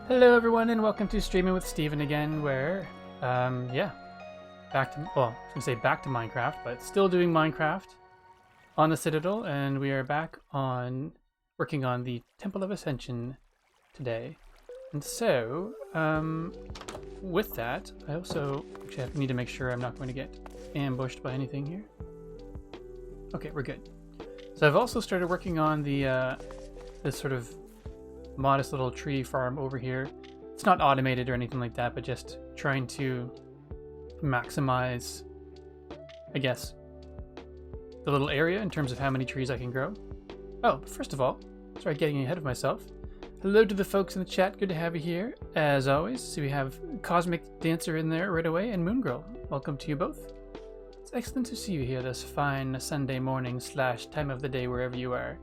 Hello everyone and welcome to Streaming with Steven again, where, back to, well, I was gonna say back to Minecraft, but still doing Minecraft on the Citadel, and we are back on working on the Temple of Ascension today. And so, with that, I also actually need to make sure I'm not going to get ambushed by anything here. Okay, we're good. So I've also started working on the, this sort of modest little tree farm over here. It's not automated or anything like that, but just trying to maximize, I guess, the little area in terms of how many trees I can grow. Oh, but first of all, sorry, getting ahead of myself. Hello to the folks in the chat. Good to have you here, as always. So we have Cosmic Dancer in there right away and Moon Girl. Welcome to you both. It's excellent to see you here this fine Sunday morning / time of the day wherever you are.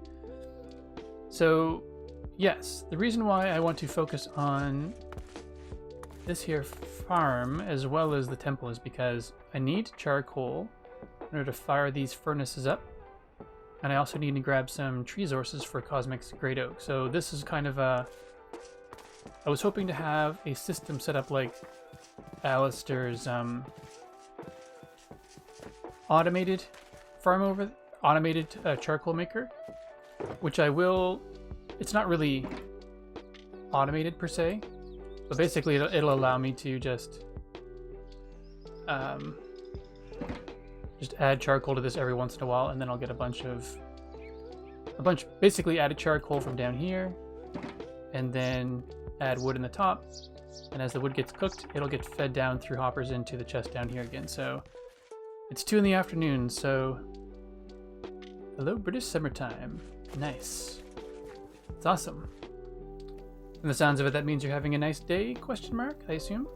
So, yes, the reason why I want to focus on this here farm as well as the temple is because I need charcoal in order to fire these furnaces up, and I also need to grab some tree resources for Cosmic's Great Oak. So this is kind of a... I was hoping to have a system set up like Alistair's automated automated charcoal maker, which I will... It's not really automated per se, but basically it'll allow me to just add charcoal to this every once in a while, and then I'll get basically added charcoal from down here, and then add wood in the top, and as the wood gets cooked, it'll get fed down through hoppers into the chest down here again. So it's 2 in the afternoon, so hello British summertime. Nice. It's awesome. From the sounds of it, that means you're having a nice day, question mark, I assume.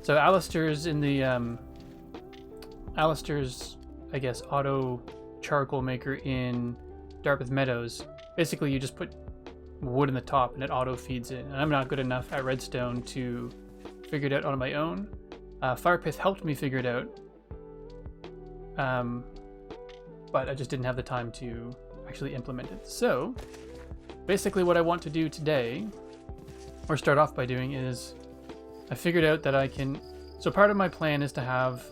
So Alistair's in the, Alistair's, I guess, auto charcoal maker in Dartmouth Meadows. Basically, you just put wood in the top and it auto feeds it. And I'm not good enough at redstone to figure it out on my own. Firepith helped me figure it out. But I just didn't have the time to actually implement it. So basically what I want to do today, or start off by doing, is I figured out that I can... So part of my plan is to have...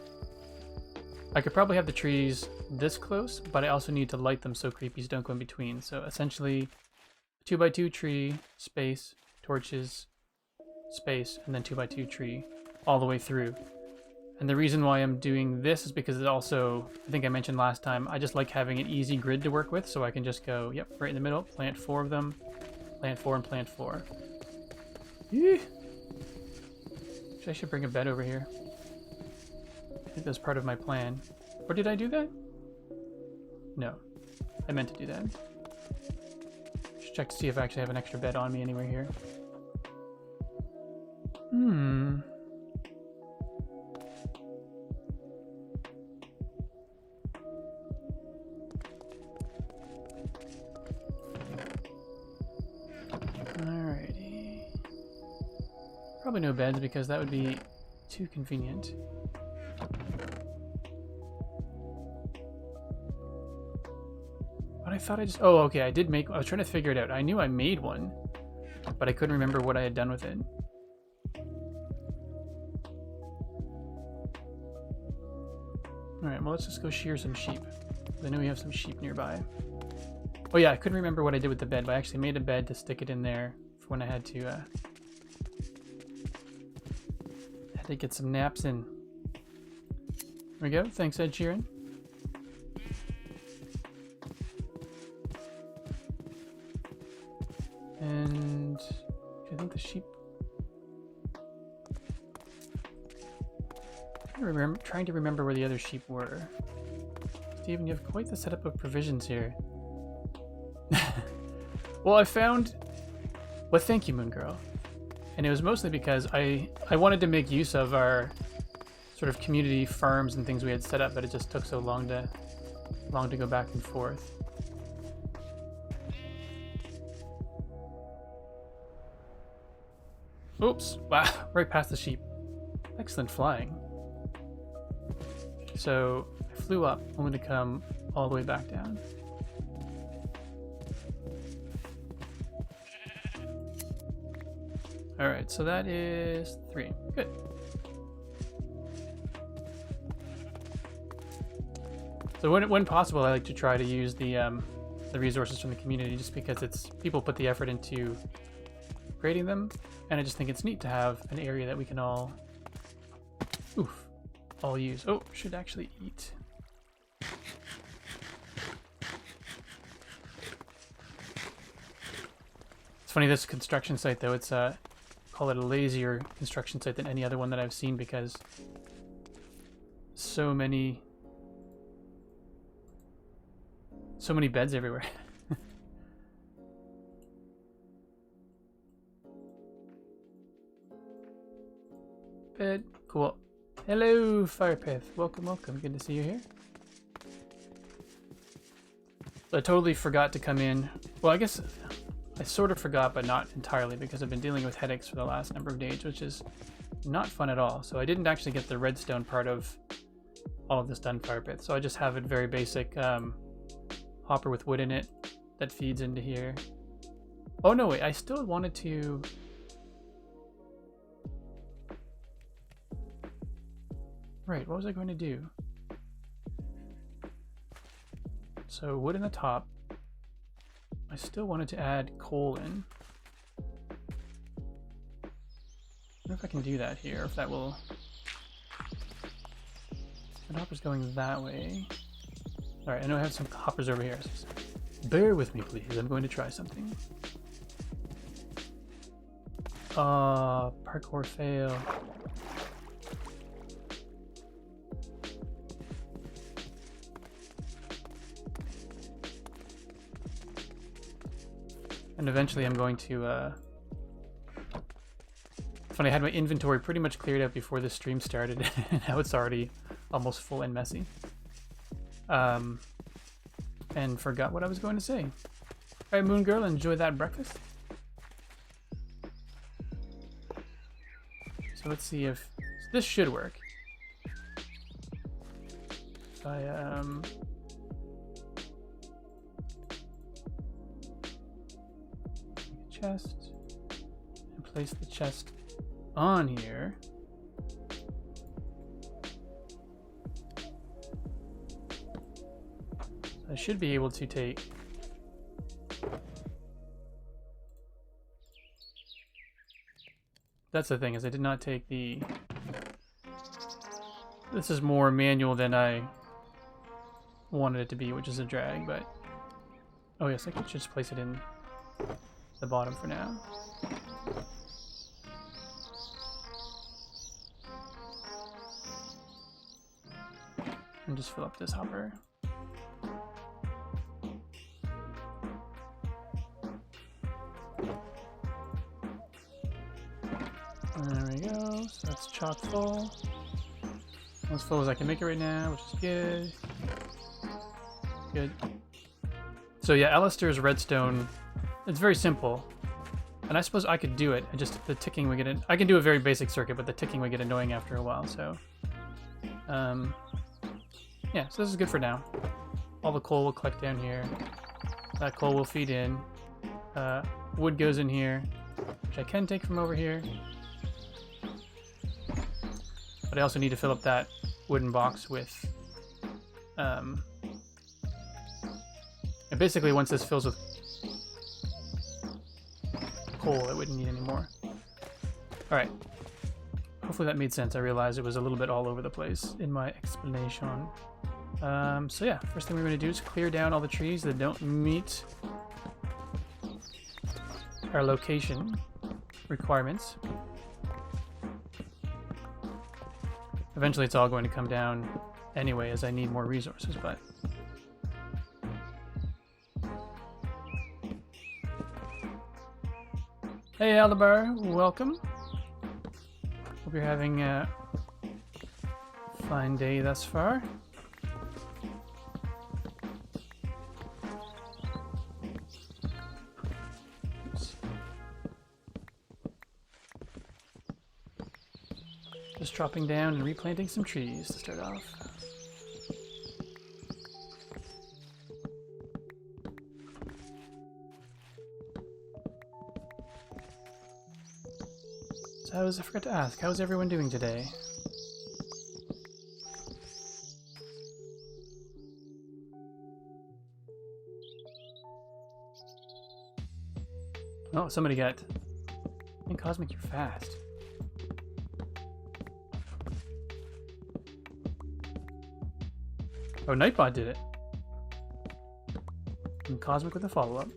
I could probably have the trees this close, but I also need to light them so creepies don't go in between. So essentially, 2x2 tree, space, torches, space, and then 2x2 tree all the way through. And the reason why I'm doing this is because it also, I think I mentioned last time, I just like having an easy grid to work with, so I can just go, yep, right in the middle, plant 4 of them, plant 4 and plant 4. Eeh. I should bring a bed over here. I think that's part of my plan. Or did I do that? No, I meant to do that. Just check to see if I actually have an extra bed on me anywhere here. Alrighty. Probably no beds because that would be too convenient. But I thought I just... Oh, okay, I did make... I was trying to figure it out. I knew I made one, but I couldn't remember what I had done with it. Alright, well, let's just go shear some sheep. I know we have some sheep nearby. Oh yeah, I couldn't remember what I did with the bed, but I actually made a bed to stick it in there for when I had to get some naps in. There we go. Thanks, Ed Sheeran. And I think the sheep... I'm trying to remember where the other sheep were. Steven, you have quite the setup of provisions here. Well, I found... Well, thank you, Moon Girl. And it was mostly because I wanted to make use of our sort of community farms and things we had set up, but it just took so long to go back and forth. Oops! Wow, right past the sheep. Excellent flying. So I flew up, only to come all the way back down. Alright, so that is 3. Good. So when possible, I like to try to use the resources from the community just because people put the effort into creating them, and I just think it's neat to have an area that we can all use. Oh, should actually eat. It's funny, this construction site though, it's call it a lazier construction site than any other one that I've seen because so many beds everywhere. Bed, cool. Hello, Firepith. Welcome, welcome. Good to see you here. So I totally forgot to come in. Well, I guess I sort of forgot, but not entirely, because I've been dealing with headaches for the last number of days, which is not fun at all. So I didn't actually get the redstone part of all of this done, Firepith. So I just have a very basic hopper with wood in it that feeds into here. Oh no, wait, I still wanted to... Right, what was I going to do? So wood in the top. I still wanted to add coal in. I wonder if I can do that here, if that will... The hopper's going that way. Alright, I know I have some hoppers over here. So bear with me, please. I'm going to try something. Parkour fail. And eventually I'm going to, funny, I had my inventory pretty much cleared out before this stream started, and now it's already almost full and messy. And forgot what I was going to say. Alright, Moon Girl, enjoy that breakfast. So let's see if... this should work. If I, chest and place the chest on here. So I should be able to take that's the thing, is I did not take the... This is more manual than I wanted it to be, which is a drag, but... Oh yes, I could just place it in the bottom for now. And just fill up this hopper. There we go, so that's chock full. As full as I can make it right now, which is good. Good. So yeah, Alistair's redstone, it's very simple. And I suppose I could do it, just the ticking would get I can do a very basic circuit, but the ticking would get annoying after a while, so... yeah, so this is good for now. All the coal will collect down here. That coal will feed in. Wood goes in here, which I can take from over here. But I also need to fill up that wooden box with... and basically, once this fills with coal, I wouldn't need any more. Alright. Hopefully that made sense. I realized it was a little bit all over the place in my explanation. So yeah, first thing we're going to do is clear down all the trees that don't meet our location requirements. Eventually it's all going to come down anyway as I need more resources, but... Hey Aldebar, welcome. Hope you're having a fine day thus far. Oops. Just dropping down and replanting some trees to start off. So I forgot to ask, how's everyone doing today? Oh, somebody got... I think Cosmic, you're fast. Oh, Nightbot did it. And Cosmic with a follow-up.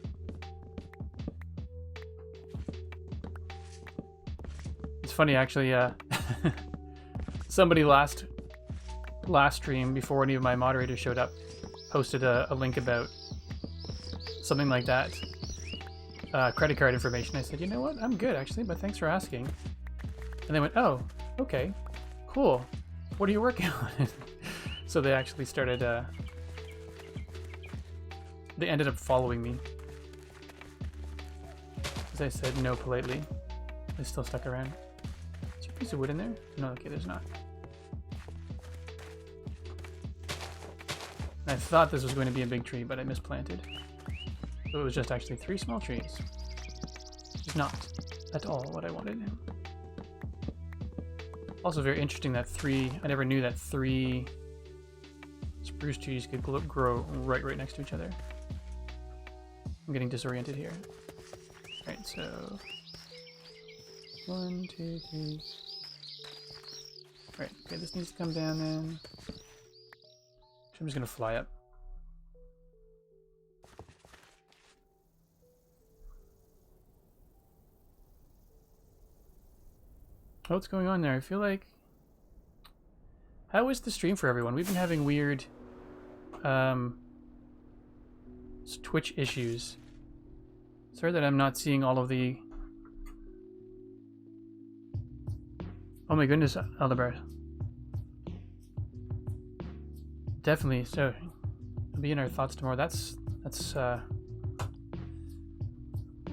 It's funny, actually, somebody last stream, before any of my moderators showed up, posted a link about something like that. Credit card information. I said, you know what? I'm good, actually, but thanks for asking. And they went, oh, okay, cool. What are you working on? So they actually started, they ended up following me. As I said no politely. They still stuck around. Is there a piece of wood in there? No, okay, there's not. I thought this was going to be a big tree, but I misplanted. So it was just actually 3 small trees. Which is not at all what I wanted. Also very interesting that I never knew that 3 spruce trees could grow right next to each other. I'm getting disoriented here. Right, so 1, 2, 3. Right, okay, this needs to come down then. I'm just gonna fly up. What's going on there? I feel like... How is the stream for everyone? We've been having weird Twitch issues. Sorry that I'm not seeing all of the... Oh my goodness, Aldebert. Definitely, so it'll be in our thoughts tomorrow. That's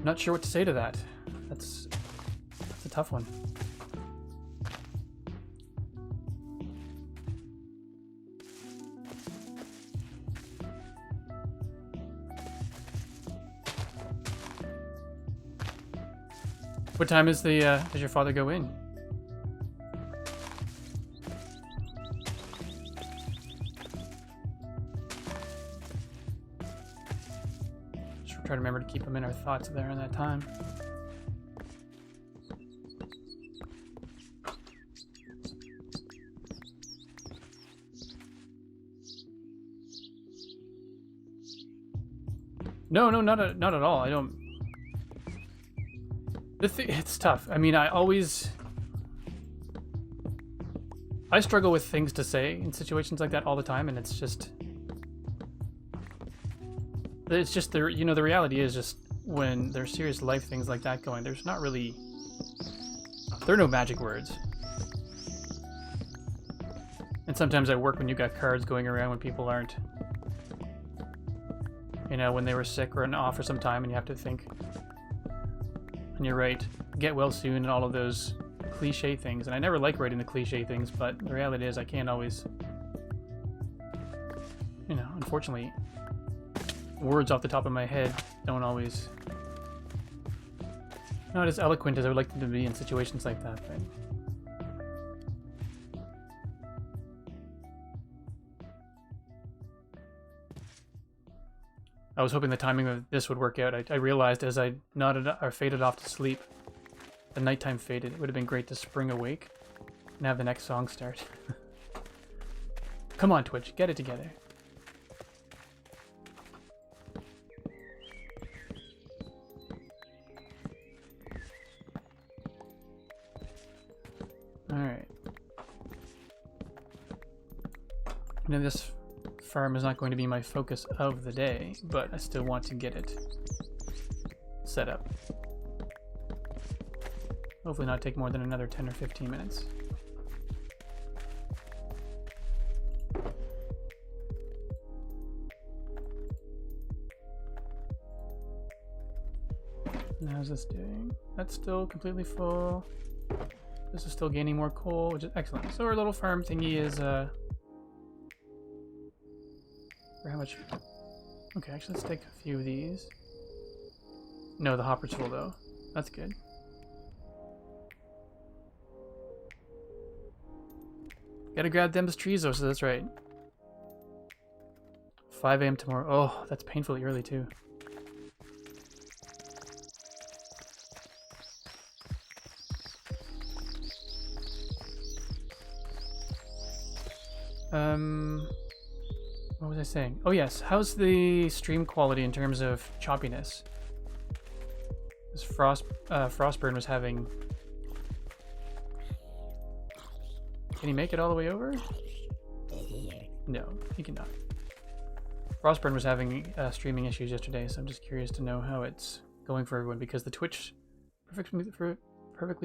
not sure what to say to that. That's a tough one. What time is does your father go in? Just try to remember to keep him in our thoughts there in that time. No, not at all. I don't. It's tough. I mean, I struggle with things to say in situations like that all the time, and it's just the reality is just when there's serious life things like that going, there are no magic words. And sometimes at work when you got cards going around when people aren't, when they were sick or off for some time, and you have to think. And you're right, get well soon and all of those cliche things. And I never like writing the cliche things, but the reality is I can't always, unfortunately, words off the top of my head don't always, not as eloquent as I would like them to be in situations like that. But I was hoping the timing of this would work out. I realized as I nodded or faded off to sleep, the nighttime faded. It would have been great to spring awake and have the next song start. Come on, Twitch, get it together. Alright. Now this farm is not going to be my focus of the day, but I still want to get it set up. Hopefully not take more than another 10 or 15 minutes. And how's this doing? That's still completely full. This is still gaining more coal, which is excellent. So our little farm thingy is for how much? Okay, actually let's take a few of these. No, the hopper's full though. That's good. Gotta grab them trees though, so that's right. 5 a.m. tomorrow. Oh, that's painfully early too. What was I saying? Oh yes, how's the stream quality in terms of choppiness? This Frostburn was having... Can he make it all the way over? No, he cannot. Frostburn was having streaming issues yesterday, so I'm just curious to know how it's going for everyone, because the Twitch perfectly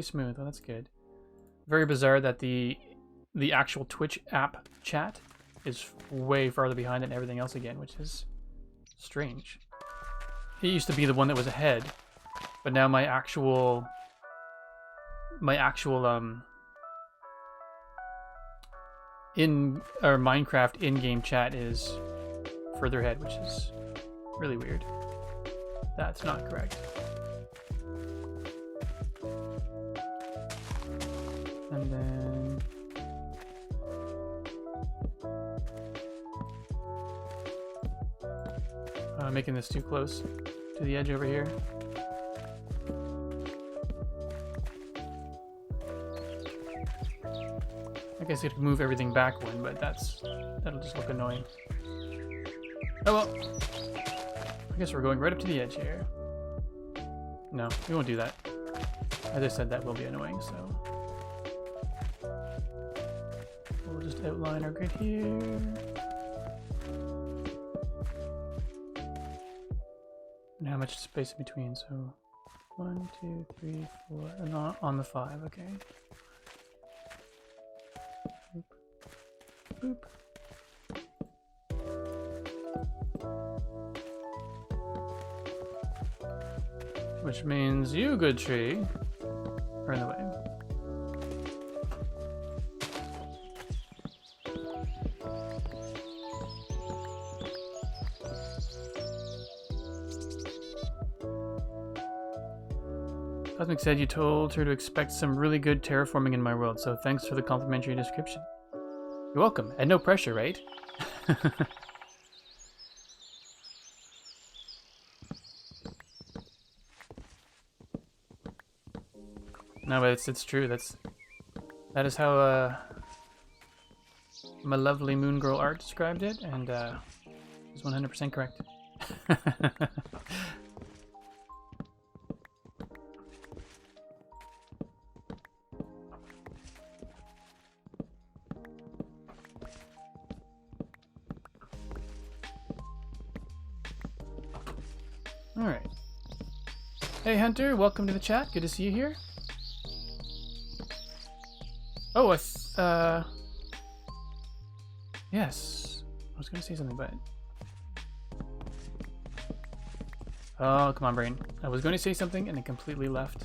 smooth. Oh, that's good. Very bizarre that the actual Twitch app chat is way farther behind than everything else again, which is strange. It used to be the one that was ahead, but now my actual Minecraft in-game chat is further ahead, which is really weird. That's not correct. And then making this too close to the edge over here. I guess you could move everything back one, but that'll just look annoying. Oh well. I guess we're going right up to the edge here. No, we won't do that. As I said, that will be annoying, so we'll just outline our grid here. And how much space in between? So 1, 2, 3, 4, and on the 5, okay. Boop. Which means you, good tree, are in the way. Cosmic said you told her to expect some really good terraforming in my world, so thanks for the complimentary description. You're welcome, and no pressure, right? No, but it's true. That is how my lovely moon girl art described it, and it's 100% correct. Alright. Hey Hunter, welcome to the chat. Good to see you here. Oh, yes. I was gonna say something, but... Oh, come on, brain. I was going to say something and it completely left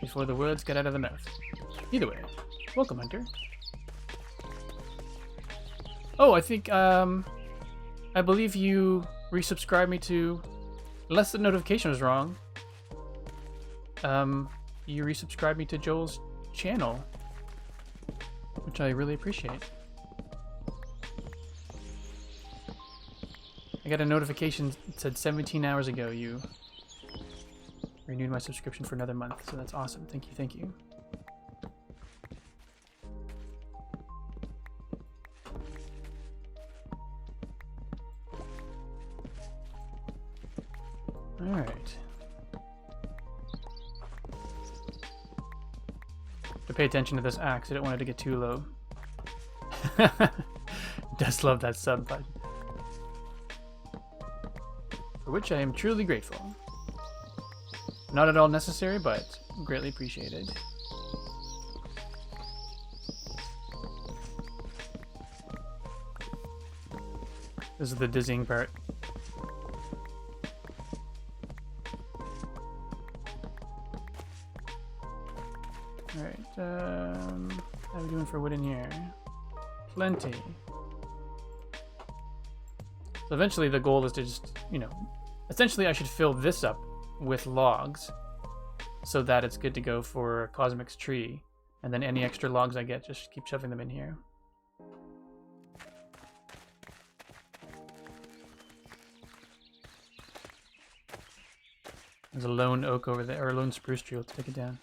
before the words got out of the mouth. Either way, welcome, Hunter. Oh, I think, I believe you resubscribed me to... Unless the notification was wrong. You resubscribed me to Joel's channel, which I really appreciate. I got a notification that said 17 hours ago you renewed my subscription for another month, so that's awesome. Thank you, thank you. Alright. To pay attention to this axe, I don't want it to get too low. Does love that sub button. For which I am truly grateful. Not at all necessary, but greatly appreciated. This is the dizzying part. Alright, how are we doing for wood in here? Plenty. So eventually the goal is to just, you know, essentially I should fill this up with logs so that it's good to go for Cosmic's tree. And then any extra logs I get, just keep shoving them in here. There's a lone oak over there, or a lone spruce tree. Let's take it down.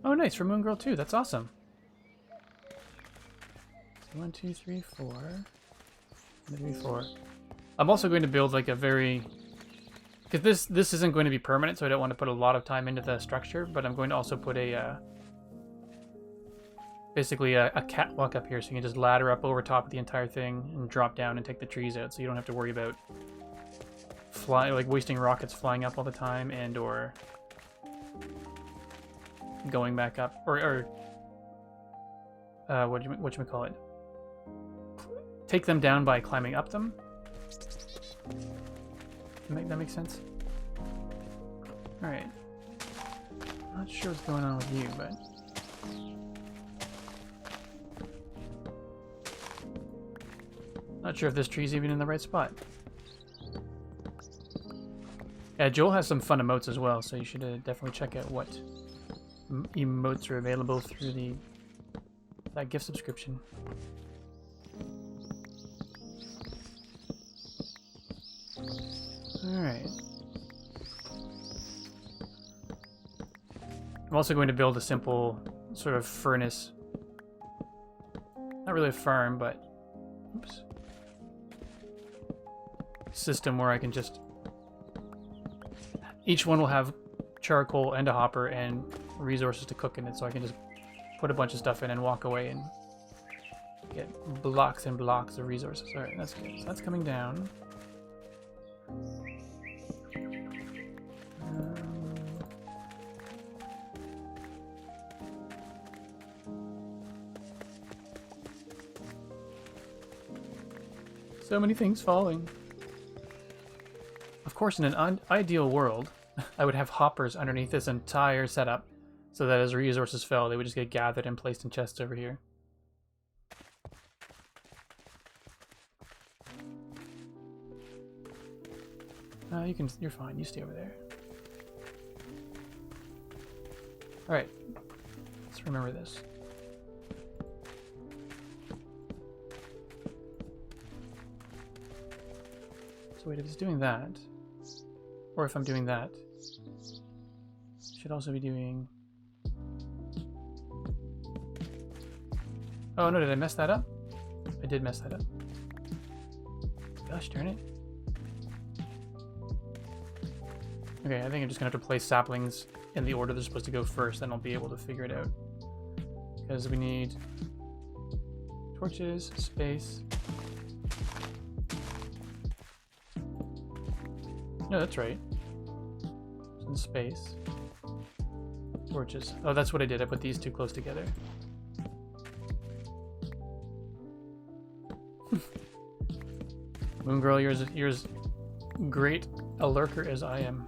Oh, nice, for Moon Girl too. That's awesome. So 1, 2, 3, 4. 1, 2, 3, 4. I'm also going to build like a very... Because this isn't going to be permanent, so I don't want to put a lot of time into the structure, but I'm going to also put a... basically a catwalk up here, so you can just ladder up over top of the entire thing and drop down and take the trees out, so you don't have to worry about wasting rockets flying up all the time and or going back up or whatchamacallit, take them down by climbing up them. That makes sense. All right. Not sure what's going on with you, but. Not sure if this tree's even in the right spot. Yeah, Joel has some fun emotes as well, so you should definitely check out what emotes are available through that gift subscription. Alright. I'm also going to build a simple sort of furnace. Not really a farm, but... Oops. System where I can just... Each one will have charcoal and a hopper and resources to cook in it, so I can just put a bunch of stuff in and walk away and get blocks and blocks of resources. Alright, that's good. So that's coming down. So many things falling. Of course, in an ideal world, I would have hoppers underneath this entire setup, so that as resources fell, they would just get gathered and placed in chests over here. You're fine. You stay over there. All right. Let's remember this. So wait, if it's doing that, or if I'm doing that, I should also be doing... Oh no, did I mess that up? I did mess that up. Gosh darn it. Okay, I think I'm just gonna have to place saplings in the order they're supposed to go first, then I'll be able to figure it out. Because we need torches, space. No, that's right. Some space. Torches. Oh, that's what I did. I put these two close together. Moon Girl, you're as great a lurker as I am.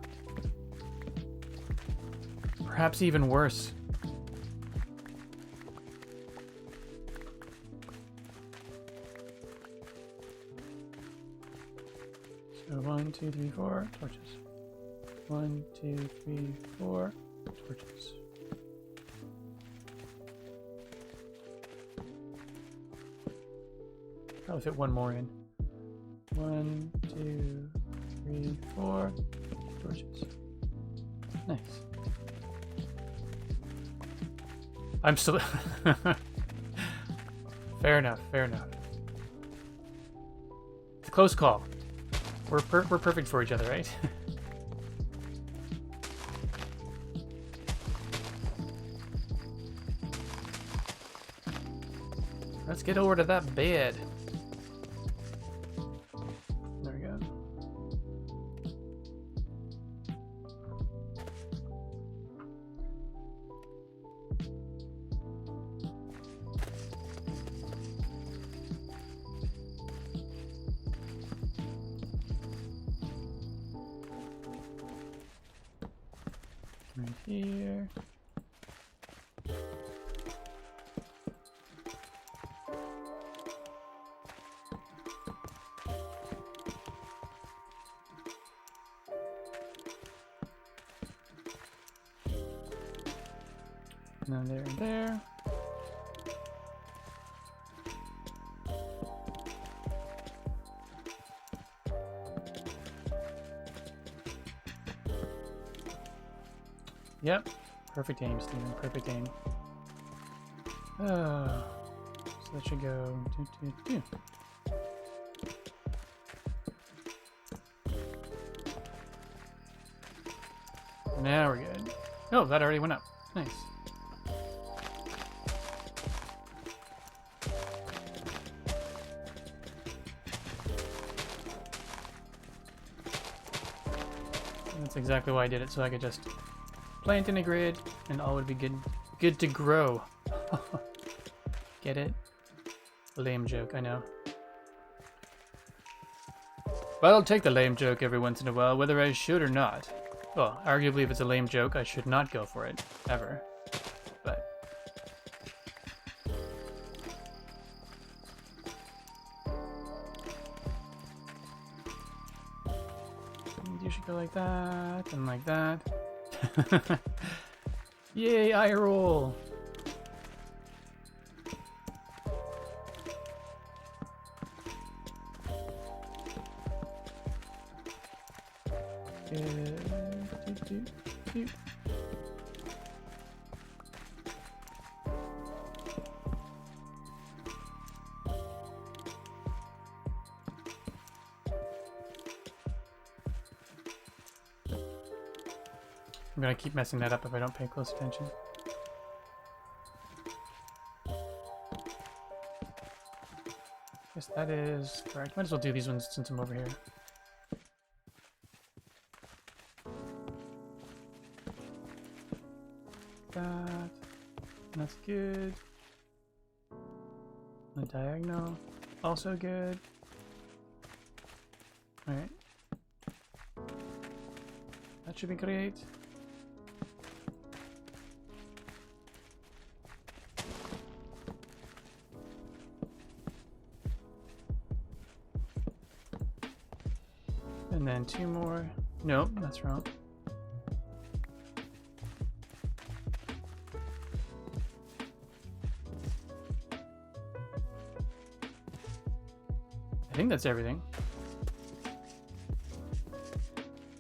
Perhaps even worse. So 1, 2, 3, 4 torches. 1, 2, 3, 4 torches. Probably fit one more in. 1, 2, 3, 4 torches. Nice. I'm still... Fair enough, fair enough. It's a close call. We're perfect for each other, right? Let's get over to that bed. There we go. Right here. And then there and there. Yep. Perfect aim, Steven. Perfect aim. So that should go... Now we're good. Oh, that already went up. Nice. That's exactly why I did it, so I could just plant in a grid and all would be good to grow. Get it? Lame joke, I know. But I'll take the lame joke every once in a while, whether I should or not. Well, arguably if it's a lame joke, I should not go for it. Ever. But... you should go like that, and like that. Yay, eye roll! I'm gonna keep messing that up if I don't pay close attention. Guess that is correct. Might as well do these ones since I'm over here. That. That's good. The diagonal. Also good. Alright. That should be great. And then two more. Nope, that's wrong. I think that's everything.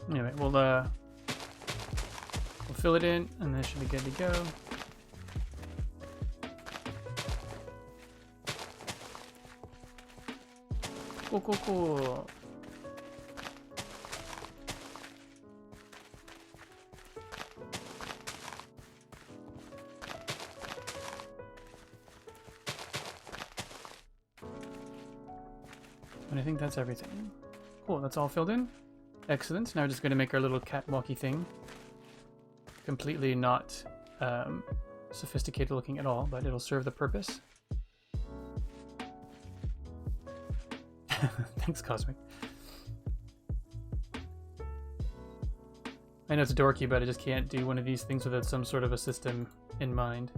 Anyway, we'll fill it in, and then it should be good to go. Cool, cool, cool. And I think that's everything. Cool, that's all filled in. Excellent. Now we're just going to make our little catwalky thing. Completely not sophisticated looking at all, but it'll serve the purpose. Thanks, Cosmic. I know it's dorky, but I just can't do one of these things without some sort of a system in mind.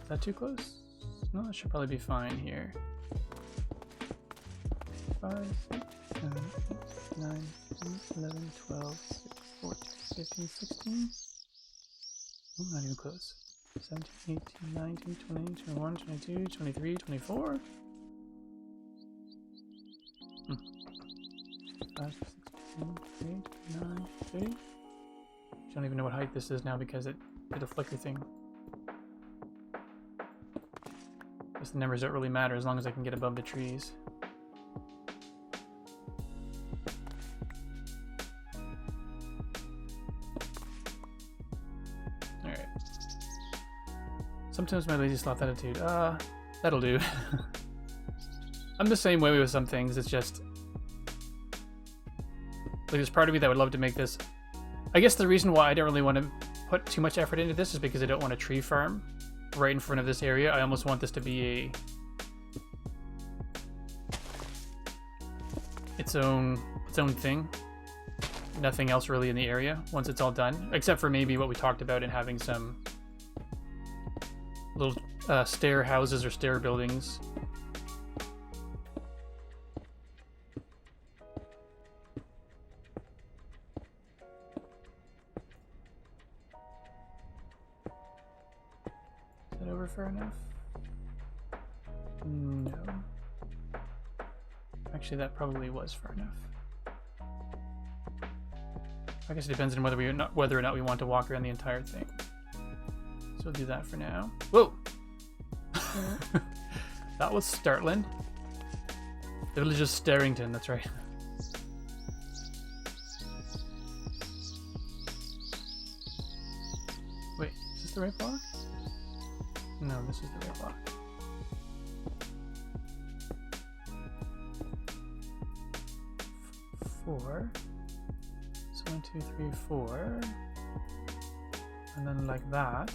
Is that too close? No, that should probably be fine here. 5, 6, 7, 8, 9, 10, 11, 12, 14, 15, 16. Oh, not even close. 17, 18, 19, 20, 21, 22, 23, 24. 5, 6, 7, 8, 9, 30. I don't even know what height this is now because it did a flicker thing. Guess the numbers don't really matter as long as I can get above the trees. Alright. Sometimes my lazy sloth attitude. That'll do. I'm the same way with some things, it's just... like, there's part of me that would love to make this... I guess the reason why I don't really want to put too much effort into this is because I don't want a tree farm right in front of this area. I almost want this to be its own thing. Nothing else really in the area once it's all done, except for maybe what we talked about in having some little stair houses or stair buildings. over far enough? No. Actually, that probably was far enough. I guess it depends on whether or not we want to walk around the entire thing. So we'll do that for now. Whoa! That was startling. The village of Starrington, that's right. Wait, is this the right block? No, this is the right block. Four. So 1, 2, 3, 4. And then like that.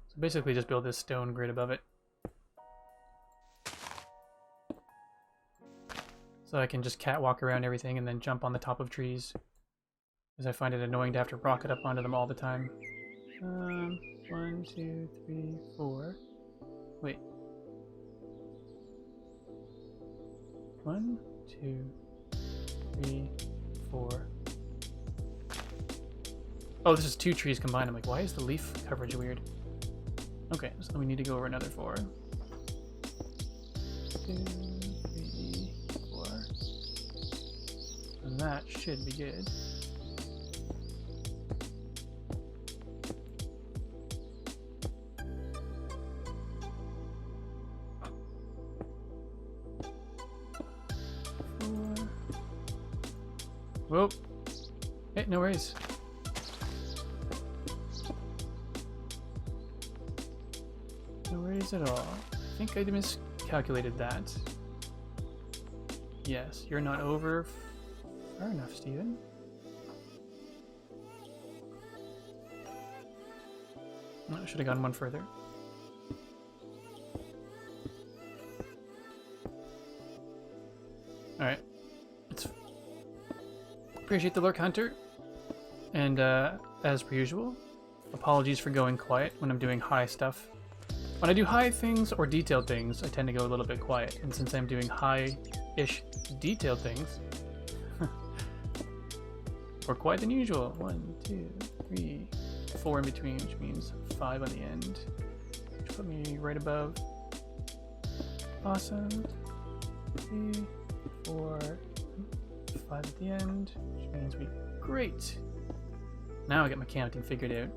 So basically just build this stone grid above it. So I can just catwalk around everything and then jump on the top of trees. Because I find it annoying to have to rocket up onto them all the time. 1, 2, 3, 4. Wait. 1, 2, 3, 4. Oh, this is 2 trees combined. I'm like, why is the leaf coverage weird? Okay, so we need to go over another 4. 2, 3, 4. And that should be good. Whoa. Hey, no worries. No worries at all. I think I miscalculated that. Yes, you're not over far enough, Steven. Oh, I should have gone one further. Alright. Appreciate the lurk, Hunter. And as per usual, apologies for going quiet when I'm doing high stuff. When I do high things or detailed things, I tend to go a little bit quiet. And since I'm doing high-ish detailed things, more quiet than usual. 1, 2, 3, 4 in between, which means 5 on the end. Which put me right above. Awesome. 3, 4, 5 at the end, which means we... Great! Now I get my counting figured out.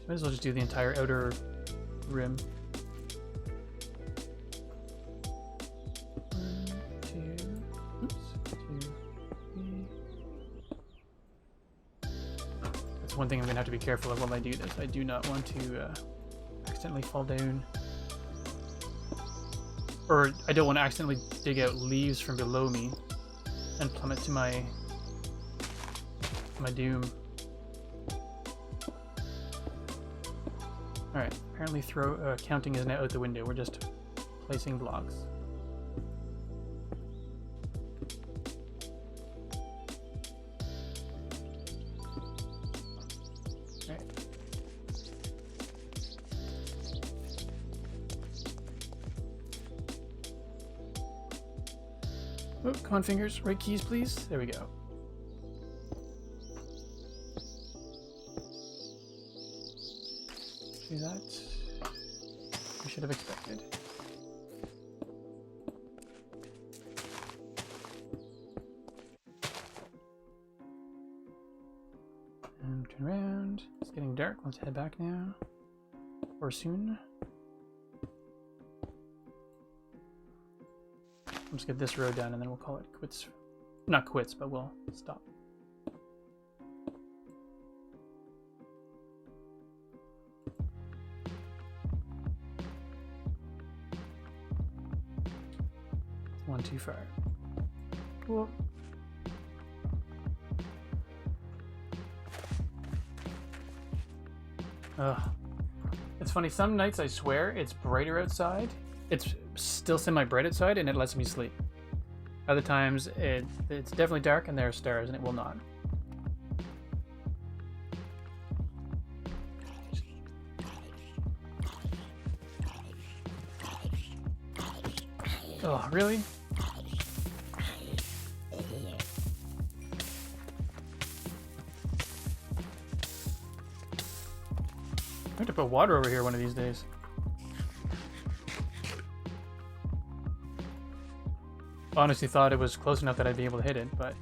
Might as well just do the entire outer rim. 1, 2, oops, 2, 3. That's one thing I'm gonna have to be careful of while I do this. I do not want to accidentally fall down. Or I don't want to accidentally dig out leaves from below me and plummet to my doom. Alright, apparently counting is now out the window. We're just placing blocks. Oh, come on, fingers. Right keys, please. There we go. See that? I should have expected. And turn around. It's getting dark. Let's head back now. Or soon. Let's get this road done and then we'll call it quits. Not quits, but we'll stop. One too far. Cool. Ugh. It's funny, some nights I swear it's brighter outside. It's still semi-bright outside and it lets me sleep. Other times it's definitely dark and there are stars and it will not. Oh, really? I have to put water over here one of these days. Honestly thought it was close enough that I'd be able to hit it, but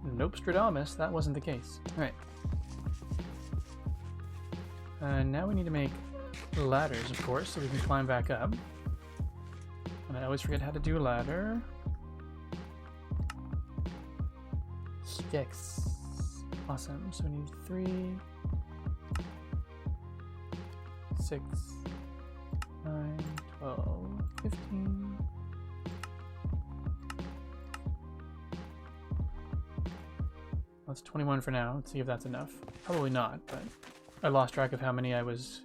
nope, Stradamus, that wasn't the case. Alright. Now we need to make ladders, of course, so we can climb back up. And I always forget how to do a ladder. Sticks. Awesome. So we need 3, 6, 9, 12, 15. That's 21 for now. Let's see if that's enough. Probably not, but I lost track of how many I was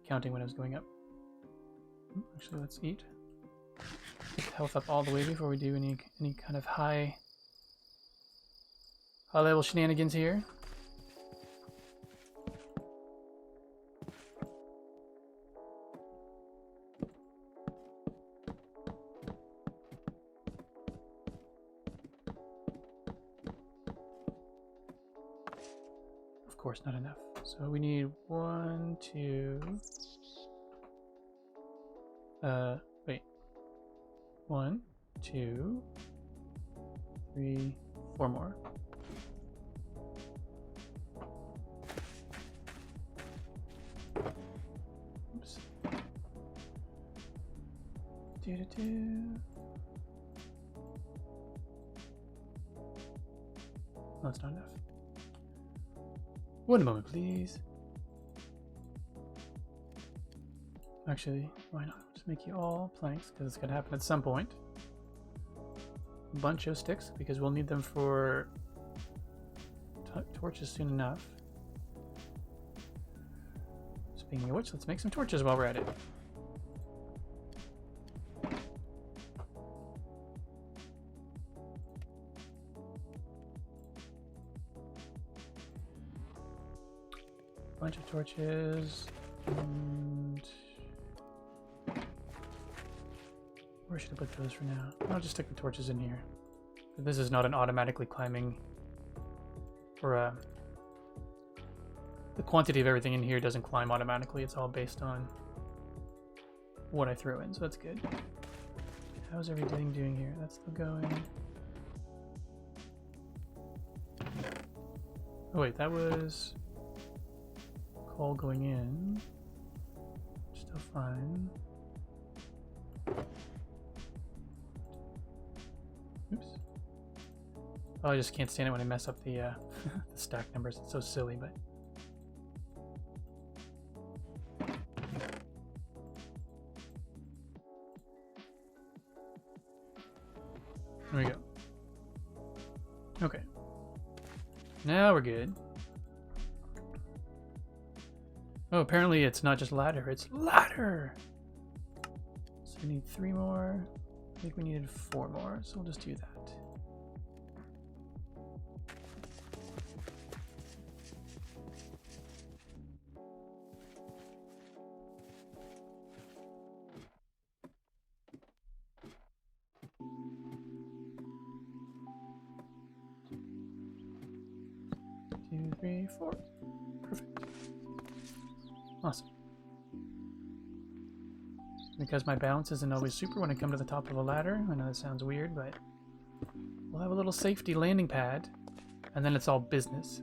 counting when I was going up. Actually, let's eat. Get health up all the way before we do any kind of high level shenanigans here. Of course, not enough. So we need 1, 2. Wait. 1, 2, 3, 4 more. Oops. No, that's not enough. One moment, please. Actually, why not? Just make you all planks, because it's going to happen at some point. A bunch of sticks, because we'll need them for torches soon enough. Speaking of which, let's make some torches while we're at it. Bunch of torches, and where should I put those for now? I'll just stick the torches in here. This is not an automatically climbing, or the quantity of everything in here doesn't climb automatically. It's all based on what I throw in, so that's good. How's everything doing here? That's still going. Oh wait, that was coal going in. Still fine. Oops. Oh, I just can't stand it when I mess up the, the stack numbers. It's so silly, but. There we go. Okay. Now we're good. Oh, apparently it's not just ladder, it's ladder! So we need 3 more. I think we needed 4 more, so we'll just do that. Two, 3, 4. Perfect. Awesome. Because my balance isn't always super when I come to the top of a ladder. I know that sounds weird, but we'll have a little safety landing pad, and then it's all business.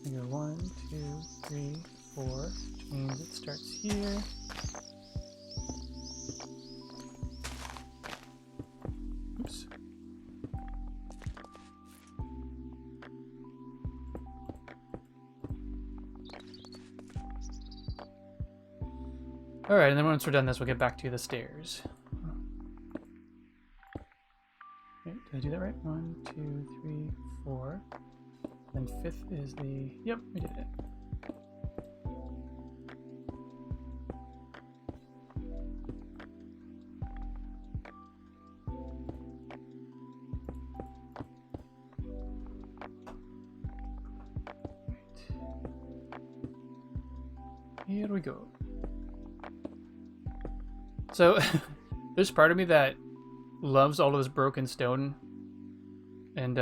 We go 1, 2, 3, 4, which means it starts here. Oops. Alright, and then once we're done this, we'll get back to the stairs. Wait, did I do that right? 1, 2, 3, 4. Then 5th is the... Yep, we did it. Right. Here we go. So, there's part of me that loves all of this broken stone and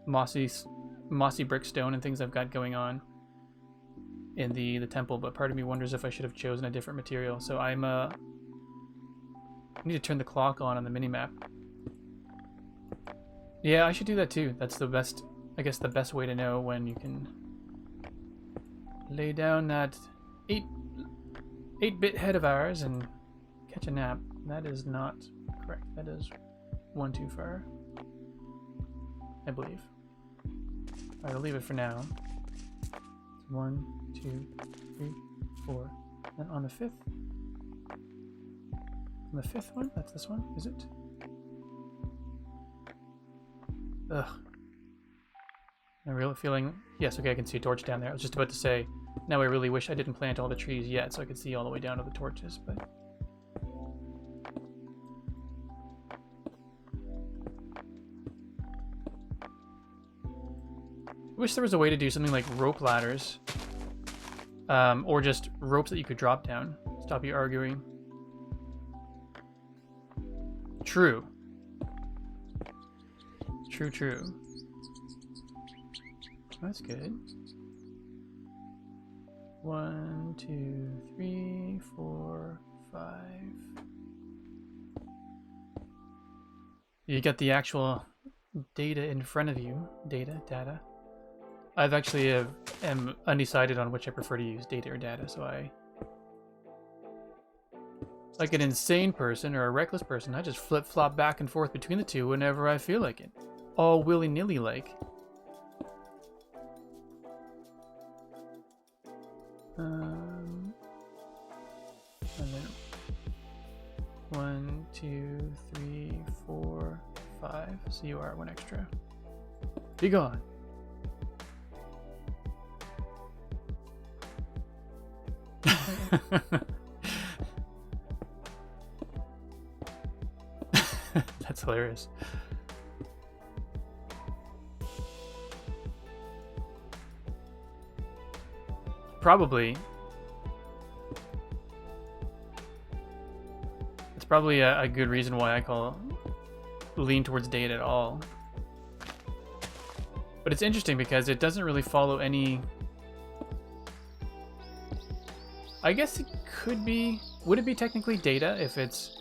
mossy brick stone and things I've got going on in the temple, but part of me wonders if I should have chosen a different material. So I need to turn the clock on the minimap. Yeah, I should do that too. That's the best, I guess, the best way to know when you can lay down that 8-bit head of ours and catch a nap. That is not correct. That is one too far, I believe. Alright, I'll leave it for now. 1, 2, 3, 4. Then on the 5th. On the 5th one? That's this one, is it? Ugh. I'm really feeling... Yes, okay, I can see a torch down there. I was just about to say, now I really wish I didn't plant all the trees yet so I could see all the way down to the torches, but... I wish there was a way to do something like rope ladders. Or just ropes that you could drop down. Stop you arguing. True. True. That's good. 1, 2, 3, 4, 5. You got the actual data in front of you. Data. I've actually am undecided on which I prefer to use, data or data, so like an insane person or a reckless person, I just flip-flop back and forth between the two whenever I feel like it. All willy-nilly like. And then 1, 2, 3, 4, 5. So you are one extra. Be gone. That's hilarious. Probably. It's probably a good reason why I lean towards data at all. But it's interesting because it doesn't really follow any... I guess it could be... Would it be technically data if it's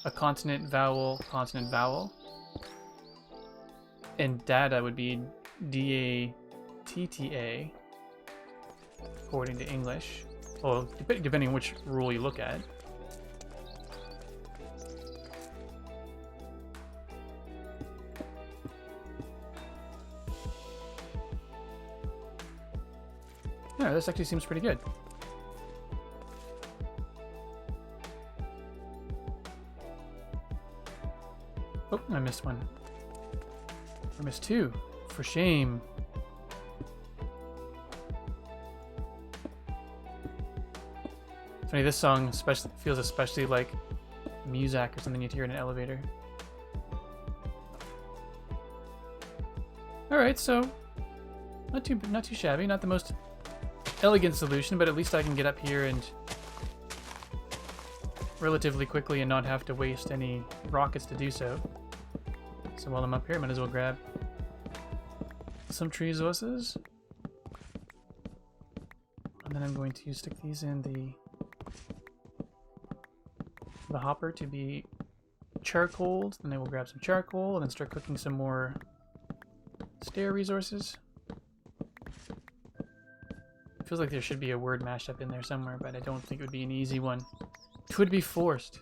a consonant, vowel, consonant, vowel? And data would be D-A-T-T-A, according to English. Well, depending on which rule you look at. Yeah, this actually seems pretty good. Oh, I missed one. I missed 2. For shame. Funny, this song feels especially like Muzak or something you'd hear in an elevator. Alright, so not too shabby, not the most elegant solution, but at least I can get up here and relatively quickly and not have to waste any rockets to do so. So while I'm up here, I might as well grab some tree resources. And then I'm going to stick these in the hopper to be charcoaled. Then I will grab some charcoal and then start cooking some more stair resources. Feels like there should be a word mashed up in there somewhere, but I don't think it would be an easy one. Could be forced.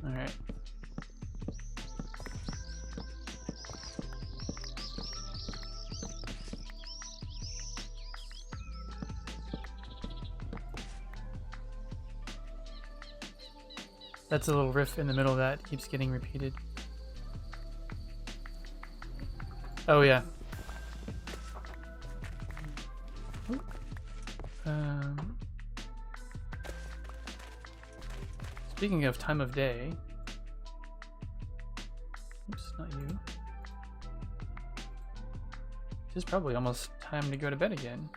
All right. That's a little riff in the middle that keeps getting repeated. Oh yeah. Speaking of time of day. Oops, not you. It's probably almost time to go to bed again.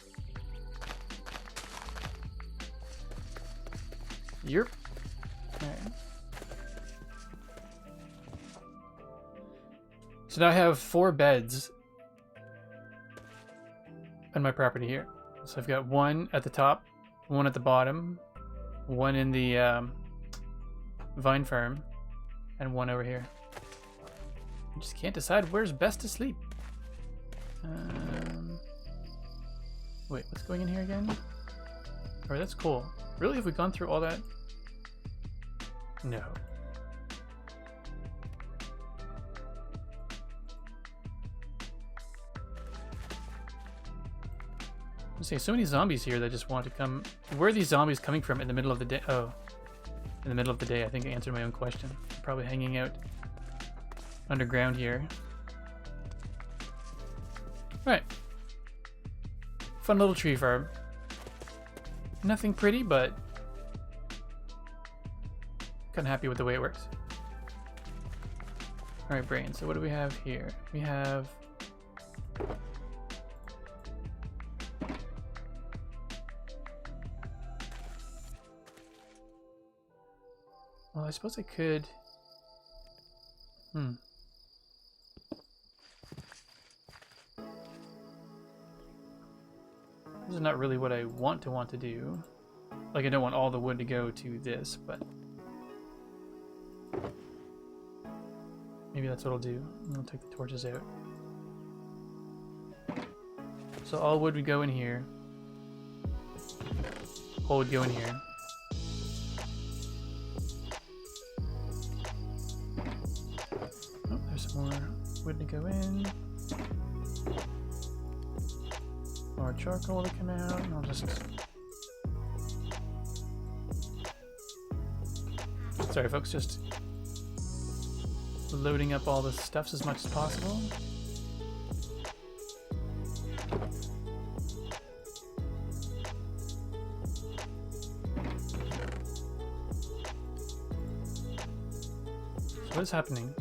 Yep. Alright. So now I have 4 beds on my property here. So I've got 1 at the top, 1 at the bottom, 1 in the vine farm, and 1 over here. I just can't decide where's best to sleep. Wait, what's going in here again? Oh, that's cool. Really? Have we gone through all that? No. Let's see, so many zombies here that just want to come. Where are these zombies coming from in the middle of the day? Oh, in the middle of the day. I think I answered my own question. They're probably hanging out underground here. Right. Fun little tree farm. Nothing pretty, but kind of happy with the way it works. Alright, brain. So what do we have here? We have... Well, I suppose I could... This is not really what I want to do. Like, I don't want all the wood to go to this, but... Maybe that's what I'll do. I'll take the torches out. So all wood would go in here. Coal would go in here. Oh, there's some more wood to go in. More charcoal to come out, and I'll just... Sorry folks, just loading up all the stuffs as much as possible. So what is happening?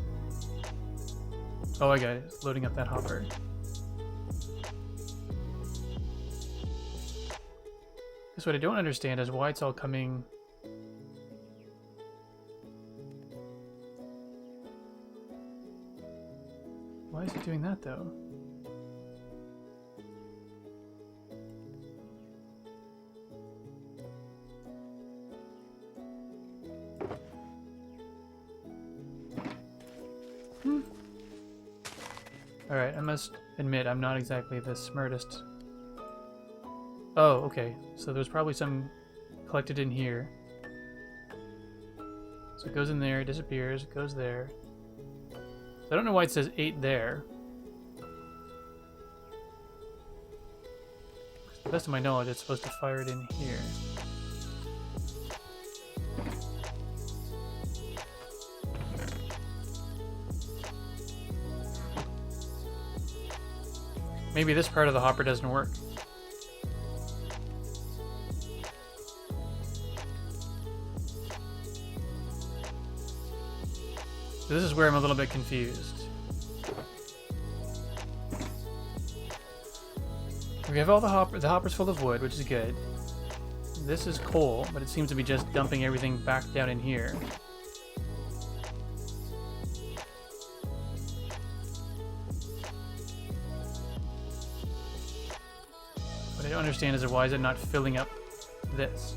Oh, I got it. It's loading up that hopper. What I don't understand is why it's all coming... Why is it doing that, though? Alright, I must admit I'm not exactly the smartest. Oh, okay. So there's probably some collected in here. So it goes in there, it disappears, it goes there. So I don't know why it says 8 there. To the best of my knowledge, it's supposed to fire it in here. Maybe this part of the hopper doesn't work. So this is where I'm a little bit confused. We have all the hoppers full of wood, which is good. This is coal, but it seems to be just dumping everything back down in here. What I don't understand is why is it not filling up this?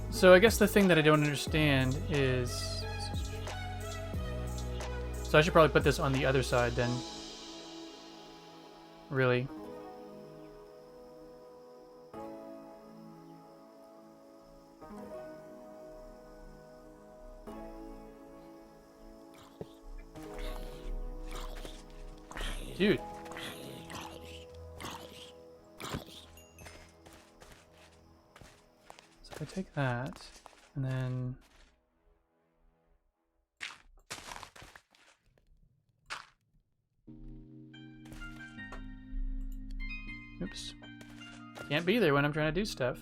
So I guess the thing that I don't understand is... So I should probably put this on the other side then. Really. Dude. So I take that, and then... Oops. Can't be there when I'm trying to do stuff.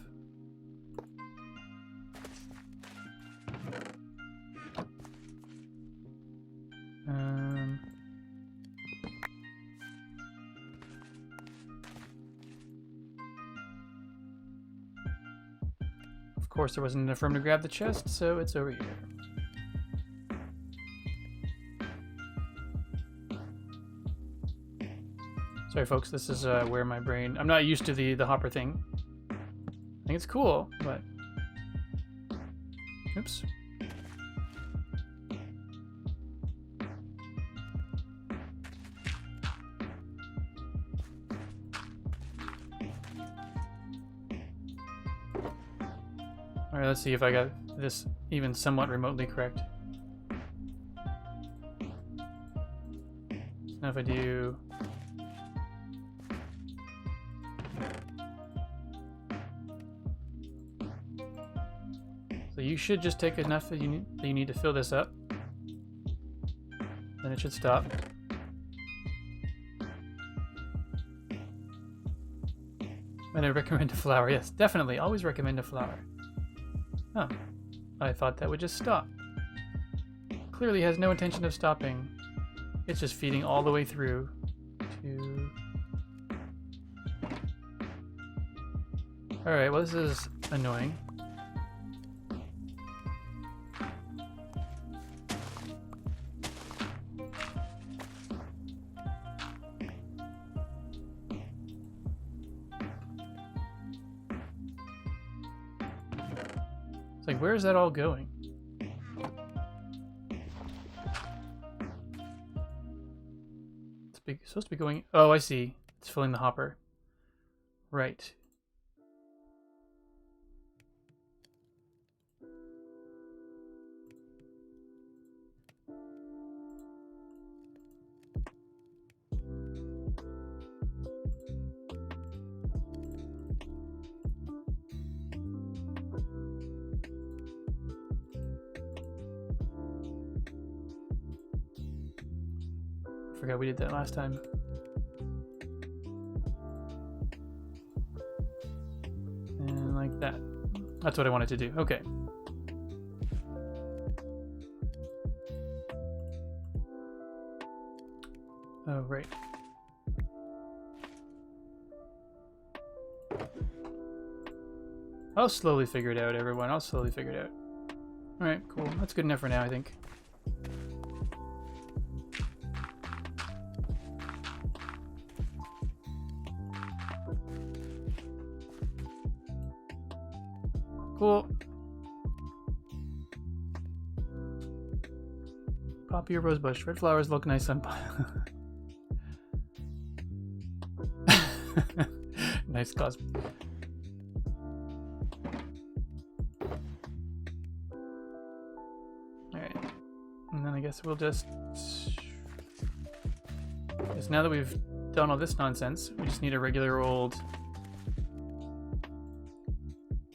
Of course, there wasn't enough room to grab the chest, so it's over here. Sorry, folks. This is where my brain... I'm not used to the hopper thing. I think it's cool, but... Oops. Alright, let's see if I got this even somewhat remotely correct. Now if I do... So you should just take enough that you need to fill this up. Then it should stop. And I recommend a flower. Yes, definitely. Always recommend a flower. Oh, I thought that would just stop. Clearly has no intention of stopping. It's just feeding all the way through to... Alright, well this is annoying. It's like, where is that all going? It's supposed to be going... Oh, I see. It's filling the hopper. Right. Forgot we did that last time. And like that. That's what I wanted to do. Okay. Oh, right. I'll slowly figure it out, everyone. I'll slowly figure it out. Alright, cool. That's good enough for now, I think. Cool. Poppy or rosebush. Red flowers look nice on... Nice cosplay. Alright. And then I guess we'll just... Because now that we've done all this nonsense, we just need a regular old...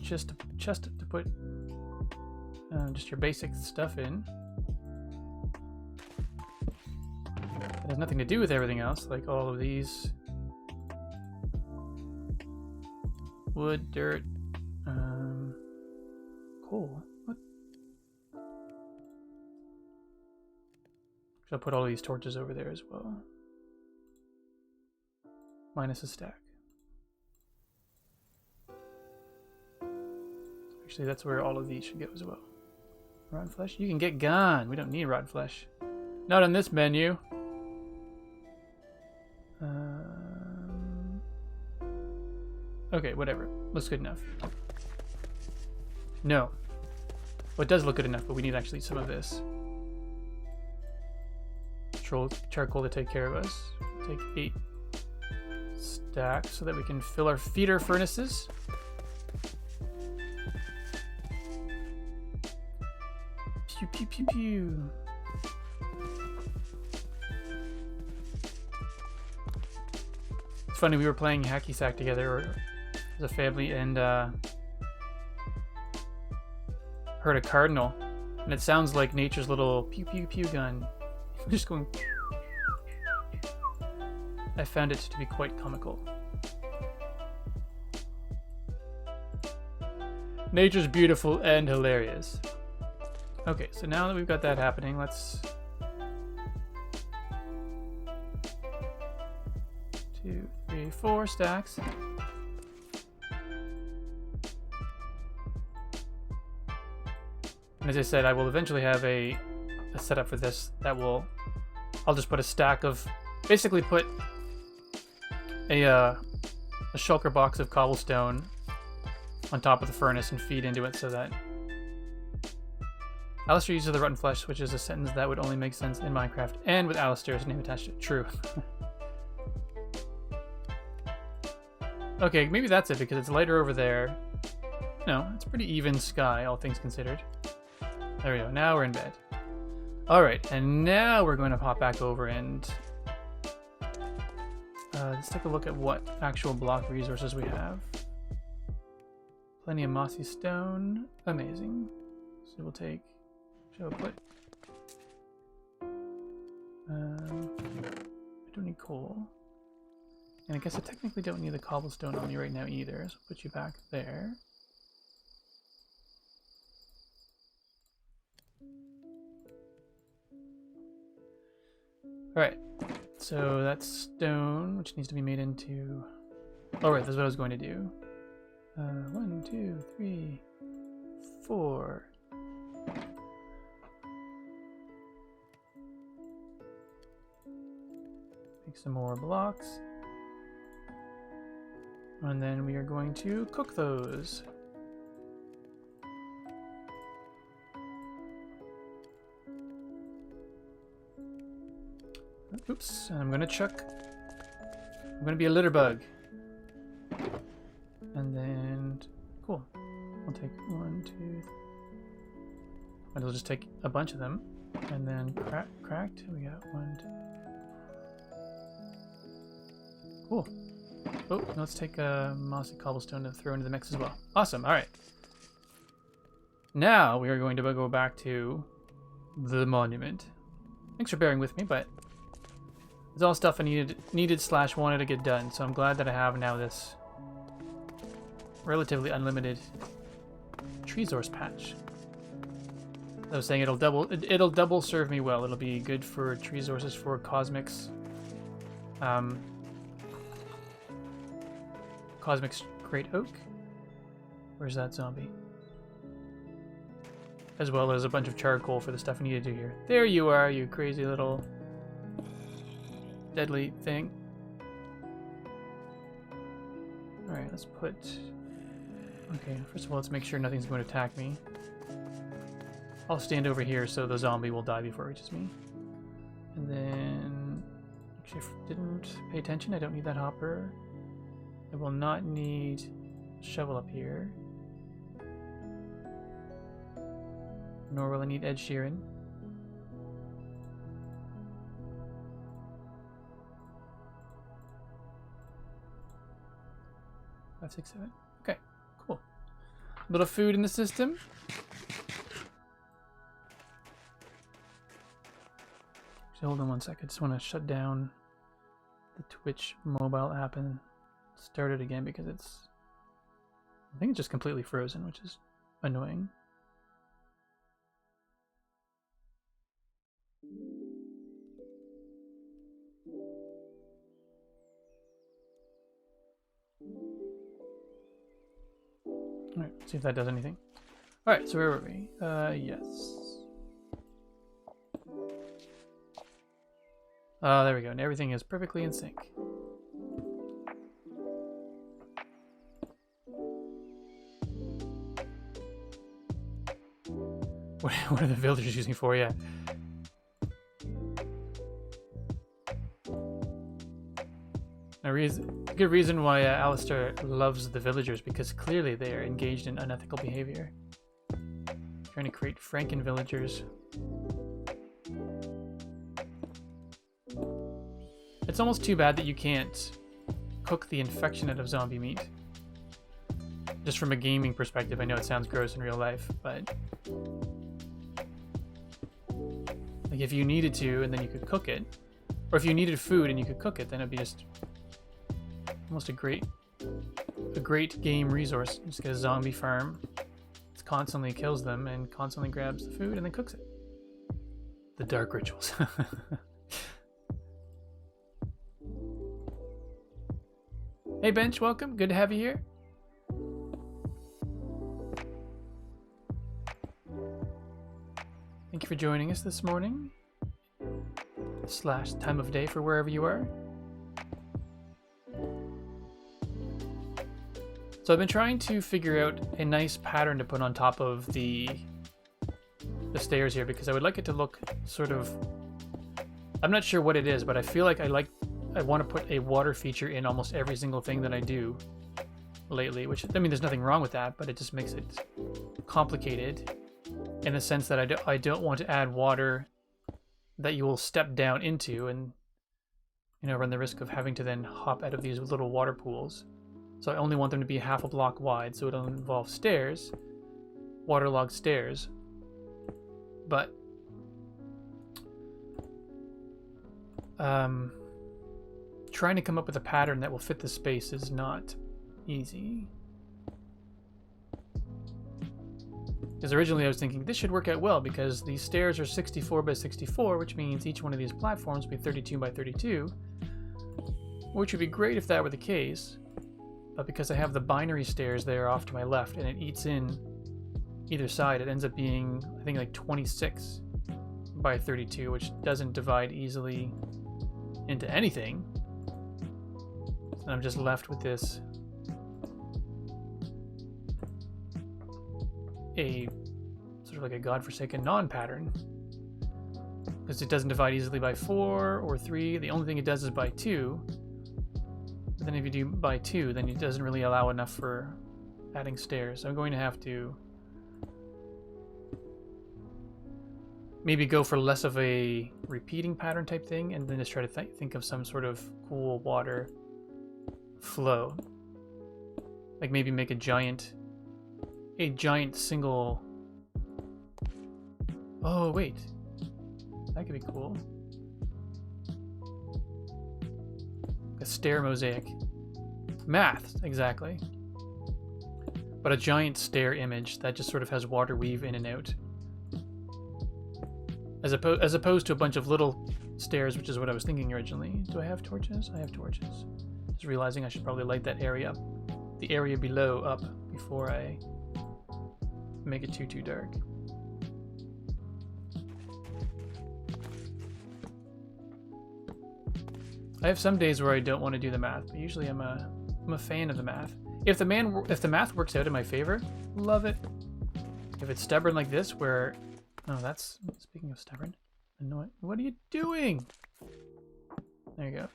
Just to put just your basic stuff in. It has nothing to do with everything else, like all of these. Wood, dirt, coal. What? I'll put all of these torches over there as well. Minus a stack. Actually, that's where all of these should go as well. Rotten flesh? You can get gone. We don't need rotten flesh. Not on this menu. Okay, whatever. Looks good enough. No. Well, it does look good enough, but we need actually some of this. Charcoal to take care of us. Take 8 stacks so that we can fill our feeder furnaces. Pew, pew, pew, pew. It's funny, we were playing hacky sack together as a family and heard a cardinal, and it sounds like nature's little pew pew pew gun. Just going. I found it to be quite comical. Nature's beautiful and hilarious. Okay, so now that we've got that happening, let's... 2, 3, 4 stacks. And as I said, I will eventually have a setup for this that will... I'll just put a stack of... Basically put a shulker box of cobblestone on top of the furnace and feed into it so that... Alistair uses the rotten flesh, which is a sentence that would only make sense in Minecraft and with Alistair's name attached to it. True. Okay, maybe that's it because it's lighter over there. No, it's pretty even sky, all things considered. There we go. Now we're in bed. Alright, and now we're going to pop back over and let's take a look at what actual block resources we have. Plenty of mossy stone. Amazing. So we'll take... Shall I put... I don't need coal. And I guess I technically don't need the cobblestone on me right now either, so I'll put you back there. Alright, so that's stone, which needs to be made into... Oh right, that's what I was going to do. 1, 2, 3, 4. Make some more blocks. And then we are going to cook those. Oops, and I'm gonna chuck. I'm gonna be a litter bug. And then, cool. I'll take 1, 2, 3. And I'll just take a bunch of them. And then cracked. We got 1, 2. Cool. Oh, let's take a mossy cobblestone to throw into the mix as well. Awesome, alright. Now we are going to go back to the monument. Thanks for bearing with me, but it's all stuff I needed/wanted to get done, so I'm glad that I have now this relatively unlimited tree source patch. I was saying it'll double serve me well. It'll be good for tree sources for cosmics. Cosmic's Great Oak. Where's that zombie? As well as a bunch of charcoal for the stuff I need to do here. There you are, you crazy little deadly thing. Alright, let's put... Okay, first of all, let's make sure nothing's going to attack me. I'll stand over here so the zombie will die before it reaches me. And then... Actually, I didn't pay attention. I don't need that hopper. I will not need a shovel up here. Nor will I need Ed Sheeran. 5, 6, 7. Okay, cool. A little food in the system. So hold on one sec. I just want to shut down the Twitch mobile app and start it again because it's... I think it's just completely frozen, which is annoying. Alright, see if that does anything. Alright, so where were we? Yes. Oh, there we go. And everything is perfectly in sync. What are the villagers using for? Yeah. A good reason why Alistair loves the villagers, because clearly they are engaged in unethical behavior. Trying to create Franken villagers. It's almost too bad that you can't cook the infection out of zombie meat. Just from a gaming perspective, I know it sounds gross in real life, but... Like if you needed to and then you could cook it, or if you needed food and you could cook it, then it'd be just almost a great game resource. Just get a zombie farm, constantly kills them and constantly grabs the food and then cooks it. The dark rituals. Hey Bench, welcome. Good to have you here. Thank you for joining us this morning. / time of day for wherever you are. So I've been trying to figure out a nice pattern to put on top of the stairs here, because I would like it to look sort of, I'm not sure what it is, but I feel like I want to put a water feature in almost every single thing that I do lately, which, I mean, there's nothing wrong with that, but it just makes it complicated in the sense that I don't want to add water that you will step down into and, you know, run the risk of having to then hop out of these little water pools. So I only want them to be half a block wide, so it'll involve stairs, waterlogged stairs. But trying to come up with a pattern that will fit the space is not easy. Because originally I was thinking this should work out well because these stairs are 64 by 64, which means each one of these platforms will be 32 by 32, which would be great if that were the case. But because I have the binary stairs there off to my left and it eats in either side, it ends up being, I think, like 26 by 32, which doesn't divide easily into anything. And I'm just left with this a sort of like a godforsaken non-pattern, because it doesn't divide easily by 4 or 3. The only thing it does is by 2. But then if you do by 2, then it doesn't really allow enough for adding stairs. So I'm going to have to maybe go for less of a repeating pattern type thing, and then just try to think of some sort of cool water flow. Like maybe make a giant single... Oh, wait. That could be cool. A stair mosaic. Math, exactly. But a giant stair image that just sort of has water weave in and out. As opposed to a bunch of little stairs, which is what I was thinking originally. Do I have torches? I have torches. Just realizing I should probably light that area up. The area below up before I make it too dark. I have some days where I don't want to do the math, but usually I'm a fan of the math. If the math works out in my favor, love it. If it's stubborn like this, where that's, speaking of stubborn, annoying. What are you doing? There you go.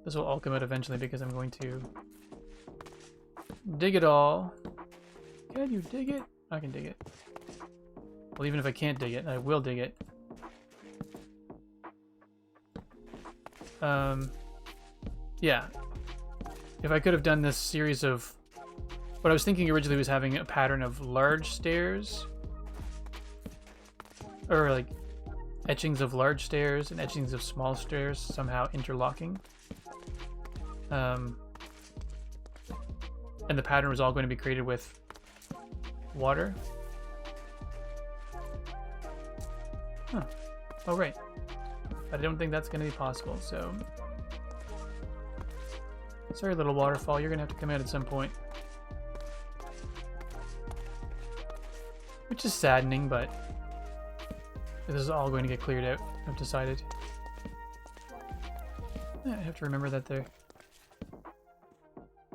This will all come out eventually because I'm going to dig it all. Can you dig it? I can dig it. Well, even if I can't dig it, I will dig it. Yeah. If I could have done this series of... What I was thinking originally was having a pattern of large stairs. Or like etchings of large stairs and etchings of small stairs somehow interlocking. And the pattern was all going to be created with water. Huh. Oh, right. But I don't think that's going to be possible, so... Sorry, little waterfall. You're going to have to come out at some point. Which is saddening, but... This is all going to get cleared out, I've decided. I have to remember that there.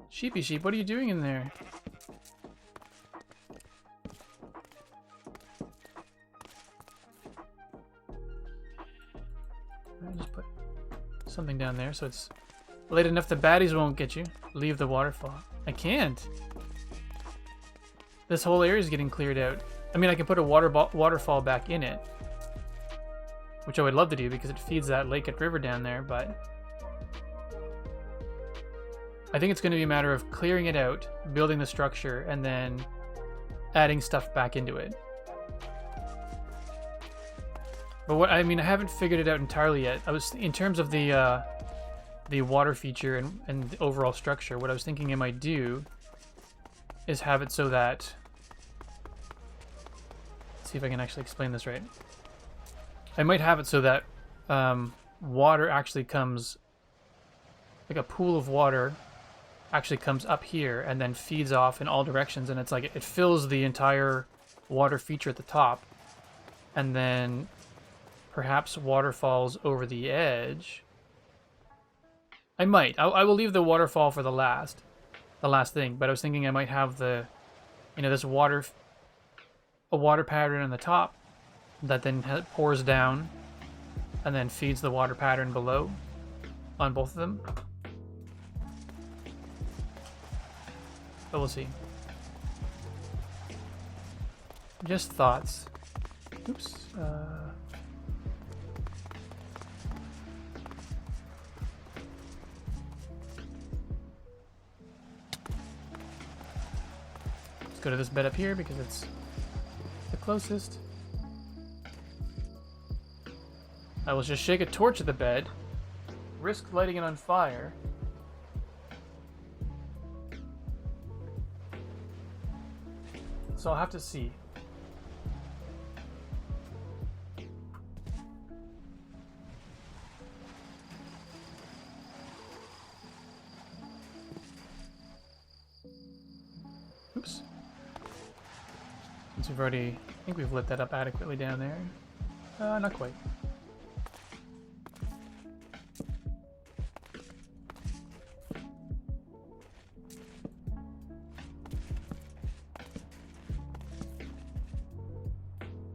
Sheepy sheep, what are you doing in there? I'll just put something down there so it's late enough the baddies won't get you. Leave the waterfall. I can't. This whole area is getting cleared out. I mean, I can put a waterfall back in it, which I would love to do because it feeds that lake and river down there, but I think it's going to be a matter of clearing it out, building the structure, and then adding stuff back into it. But what I mean, I haven't figured it out entirely yet. I was in terms of the the water feature and the overall structure, what I was thinking I might do is have it so that... Let's see if I can actually explain this right. I might have it so that water actually comes... Like a pool of water actually comes up here and then feeds off in all directions, and it's like it fills the entire water feature at the top, and then perhaps waterfalls over the edge. I might. I will leave the waterfall for the last thing, but I was thinking I might have the, you know, this a water pattern on the top that then pours down and then feeds the water pattern below on both of them. But we'll see. Just thoughts. Oops. Let's go to this bed up here because it's the closest. I will just shake a torch at the bed, risk lighting it on fire. So I'll have to see. Oops. Since we've already... I think we've lit that up adequately down there. Not quite.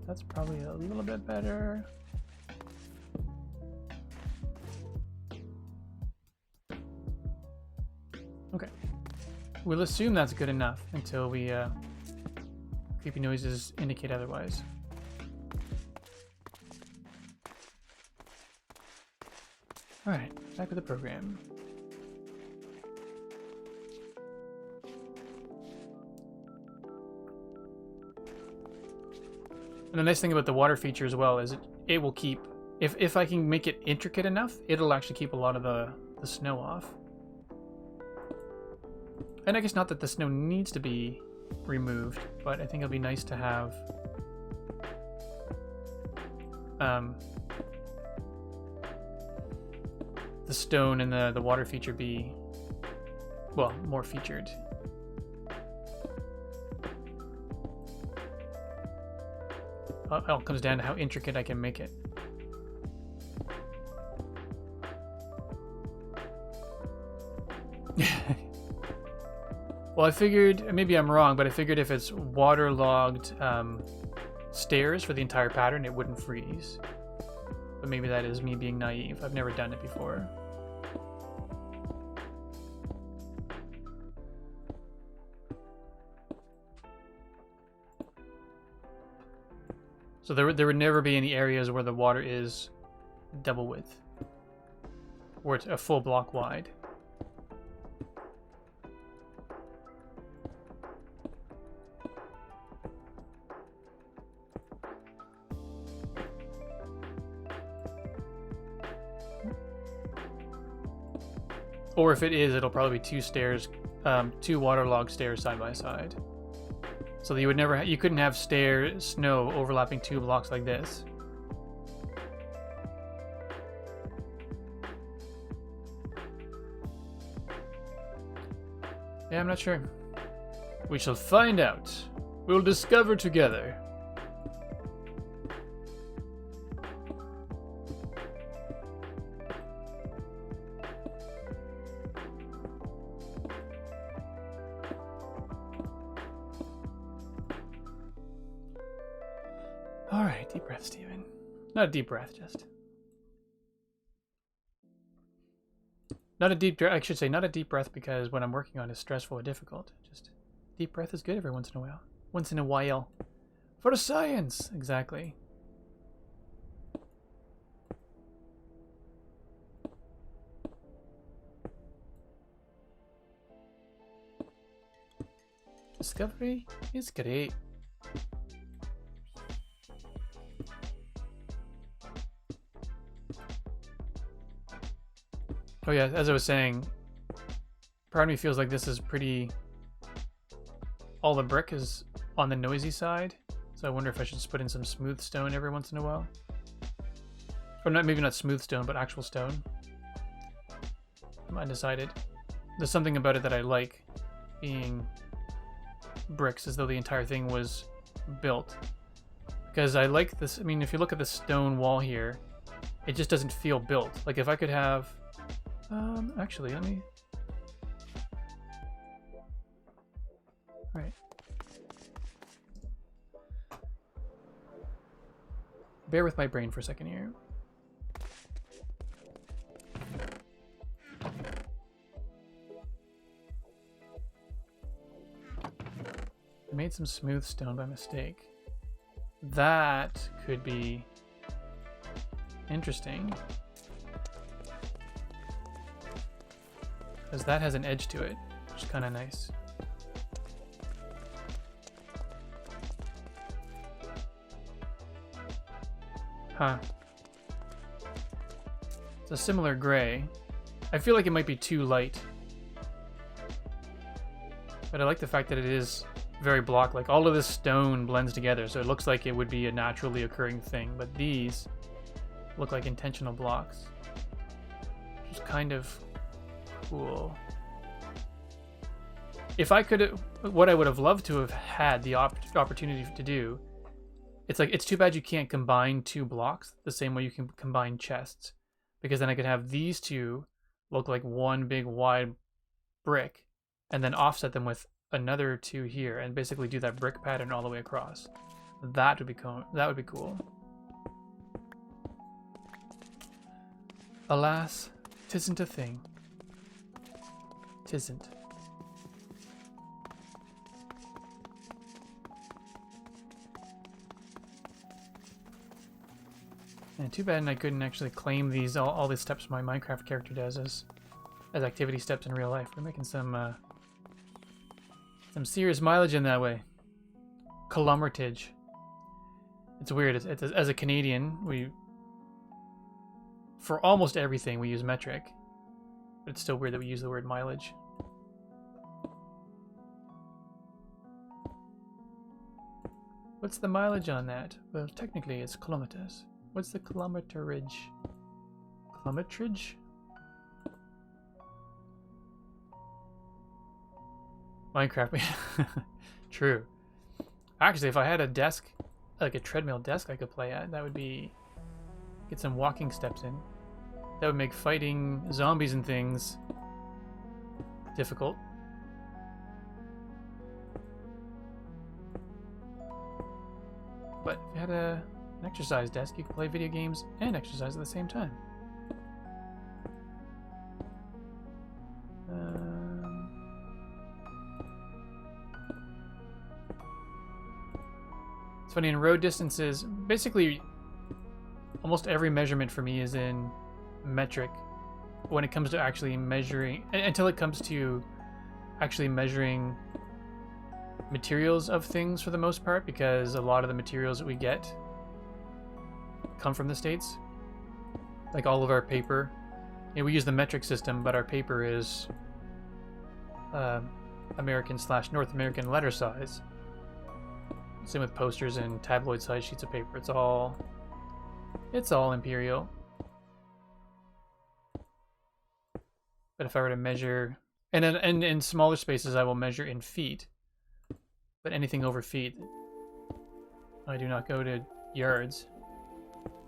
That's probably a little bit better. Okay. We'll assume that's good enough until we creepy noises indicate otherwise. Alright, back with the program. And the nice thing about the water feature as well is it will keep, if I can make it intricate enough, it'll actually keep a lot of the snow off. And I guess not that the snow needs to be removed, but I think it'll be nice to have the stone and the water feature be, well, more featured. It all comes down to how intricate I can make it. Well, I figured, maybe I'm wrong, but I figured if it's waterlogged stairs for the entire pattern, it wouldn't freeze. But maybe that is me being naive. I've never done it before. So there would never be any areas where the water is double width, or it's a full block wide. Or if it is, it'll probably be two stairs, two waterlogged stairs side by side. So that you would never, you couldn't have snow overlapping two blocks like this. Yeah, I'm not sure. We shall find out. We'll discover together. Alright, deep breath, Steven. Not a deep breath, just... Not a deep... I should say not a deep breath because what I'm working on is stressful or difficult. Just deep breath is good every once in a while. Once in a while. For the science! Exactly. Discovery is great. Oh yeah, as I was saying, part of me feels like this is pretty... All the brick is on the noisy side, so I wonder if I should just put in some smooth stone every once in a while. Or not, maybe not smooth stone, but actual stone. I'm undecided. There's something about it that I like, being bricks, as though the entire thing was built. Because I like this, I mean, if you look at the stone wall here, it just doesn't feel built. Like if I could have, actually, let me, all right. Bear with my brain for a second here. I made some smooth stone by mistake. That could be interesting. Because that has an edge to it, which is kind of nice. Huh. It's a similar gray. I feel like it might be too light. But I like the fact that it is very block, like all of this stone blends together, so it looks like it would be a naturally occurring thing, but these look like intentional blocks, which is kind of cool. If I could, what I would have loved to have had the opportunity to do, it's like, it's too bad you can't combine two blocks the same way you can combine chests, because then I could have these two look like one big wide brick and then offset them with another two here and basically do that brick pattern all the way across. That would be cool. That would be cool. Alas, 'tisn't a thing. 'Tisn't. And too bad I couldn't actually claim these all these steps my Minecraft character does as activity steps in real life. We're making some serious mileage in that way. Kilometerage. It's weird. It's as a Canadian, for almost everything we use metric, but it's still weird that we use the word mileage. What's the mileage on that? Well, technically it's kilometers. What's the kilometerage? Kilometerage? Minecraft. True. Actually, if I had a desk, like a treadmill desk I could play at, that would be... Get some walking steps in. That would make fighting zombies and things difficult. But if you had an exercise desk, you could play video games and exercise at the same time. It's funny, in road distances, basically almost every measurement for me is in metric when it comes to actually measuring, until it comes to actually measuring materials of things for the most part, because a lot of the materials that we get come from the States. Like all of our paper. You know, we use the metric system, but our paper is American/North American letter size. Same with posters and tabloid size sheets of paper. It's all imperial. But if I were to measure, and in smaller spaces I will measure in feet, but anything over feet, I do not go to yards.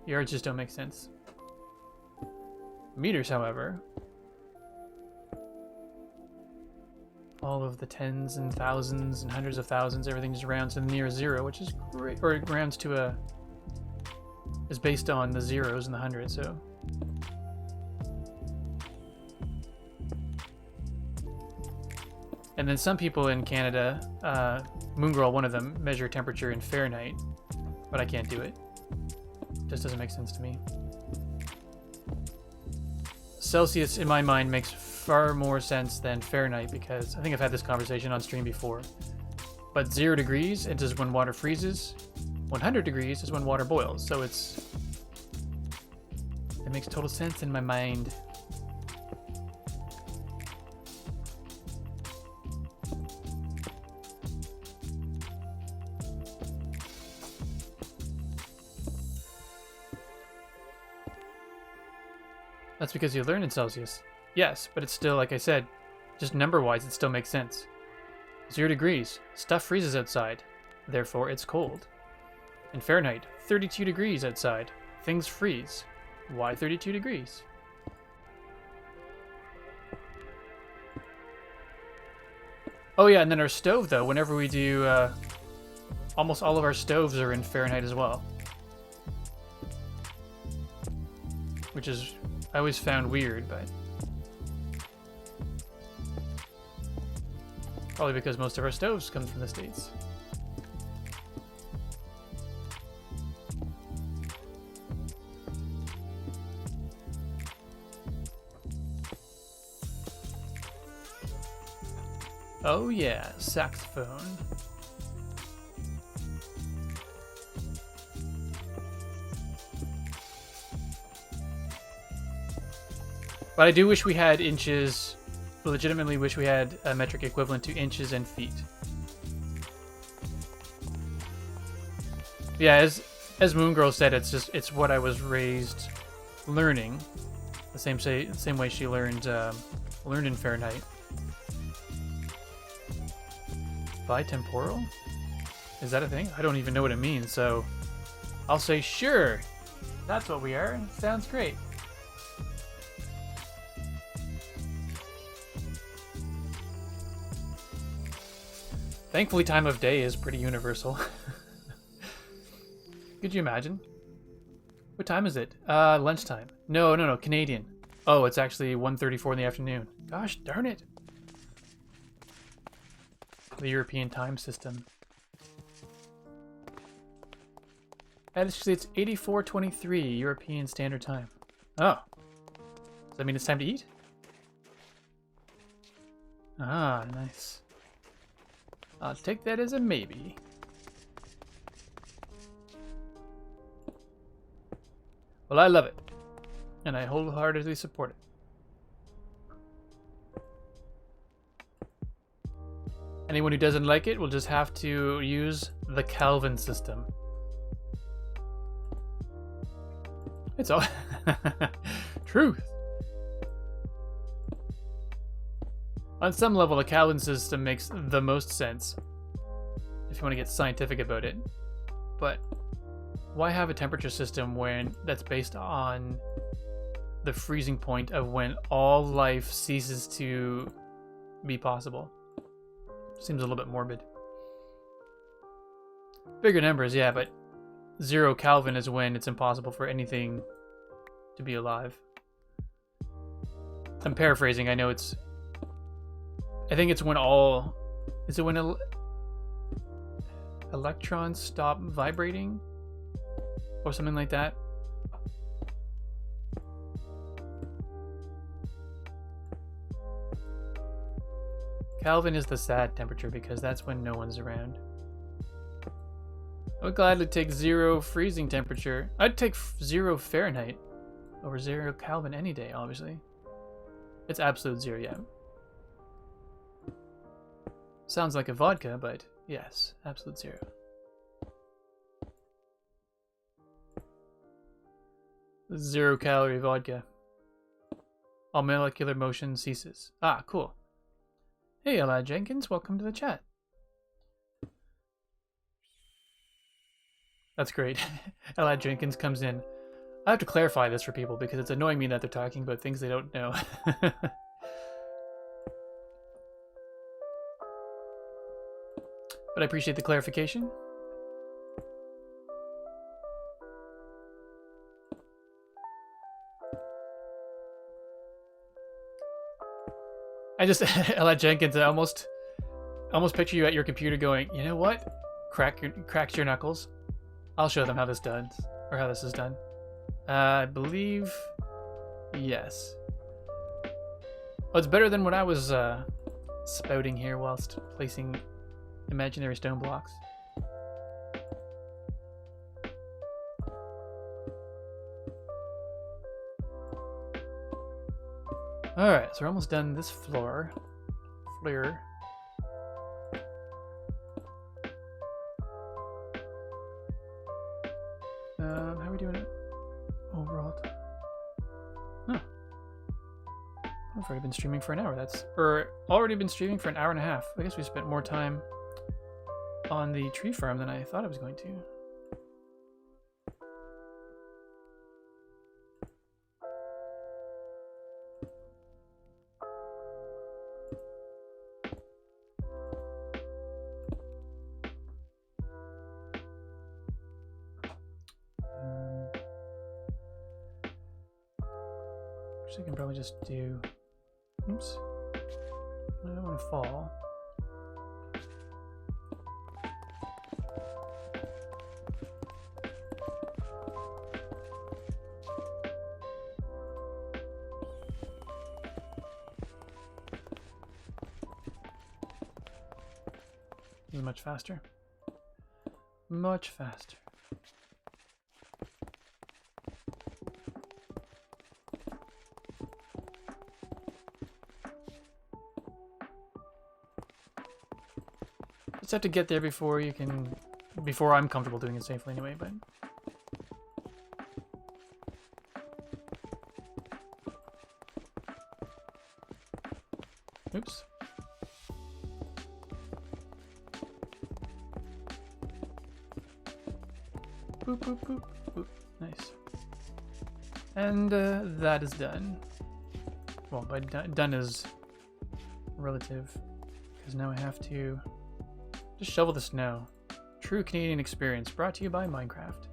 Yards just don't make sense. Meters, however, all of the tens and thousands and hundreds of thousands, everything just rounds to the near zero, which is great, or it rounds to is based on the zeros and the hundreds, so. And then some people in Canada, Moongirl, one of them, measure temperature in Fahrenheit, but I can't do it. Just doesn't make sense to me. Celsius, in my mind, makes far more sense than Fahrenheit, because I think I've had this conversation on stream before. But 0 degrees, it is when water freezes. 100 degrees is when water boils. So it makes total sense in my mind. That's because you learn in Celsius. Yes, but it's still, like I said, just number-wise, it still makes sense. 0 degrees. Stuff freezes outside. Therefore, it's cold. In Fahrenheit, 32 degrees outside. Things freeze. Why 32 degrees? Oh yeah, and then our stove, though, whenever we do... almost all of our stoves are in Fahrenheit as well. Which is... I always found weird, but... Probably because most of our stoves come from the States. Oh yeah, saxophone. But I do wish we had inches, legitimately wish we had a metric equivalent to inches and feet. Yeah, as Moon Girl said, it's what I was raised learning. The same way she learned in Fahrenheit. Bitemporal? Is that a thing? I don't even know what it means, so I'll say sure. That's what we are. Sounds great. Thankfully, time of day is pretty universal. Could you imagine? What time is it? Lunchtime. No, Canadian. Oh, it's actually 1:34 in the afternoon. Gosh darn it. The European time system. Actually, it's 84:23 European Standard Time. Oh. Does that mean it's time to eat? Ah, nice. I'll take that as a maybe. Well, I love it. And I wholeheartedly support it. Anyone who doesn't like it will just have to use the Kelvin system. It's all truth. On some level, the Kelvin system makes the most sense, if you want to get scientific about it. But why have a temperature system when that's based on the freezing point of when all life ceases to be possible? Seems a little bit morbid. Bigger numbers, yeah, but 0 Kelvin is when it's impossible for anything to be alive. I'm paraphrasing, I know it's... I think it's when all... Is it when electrons stop vibrating? Or something like that? Kelvin is the sad temperature because that's when no one's around. I would gladly take 0 freezing temperature. I'd take 0 Fahrenheit over 0 Kelvin any day, obviously. It's absolute 0, yeah. Sounds like a vodka, but yes, absolute 0. Zero calorie vodka. All molecular motion ceases. Ah, cool. Hey, Ella Jenkins, welcome to the chat. That's great. Ella Jenkins comes in. I have to clarify this for people because it's annoying me that they're talking about things they don't know. But I appreciate the clarification. I just, Ella Jenkins, I almost picture you at your computer going, you know what? Cracks your knuckles. I'll show them how this done, or how this is done. I believe, yes. Oh, it's better than what I was spouting here whilst placing imaginary stone blocks. Alright, so we're almost done this floor. How are we doing it? Overall. Huh. I've already been streaming for an hour. Or already been streaming for an hour and a half. I guess we spent more time on the tree farm than I thought I was going to. I can probably just do... Oops. I don't want to fall. This is much faster. Much faster. Just have to get there before I'm comfortable doing it safely anyway, but... Oops. Boop, boop, boop, boop. Nice. And that is done. Well, by done is relative, because now I have to just shovel the snow. True Canadian experience, brought to you by Minecraft.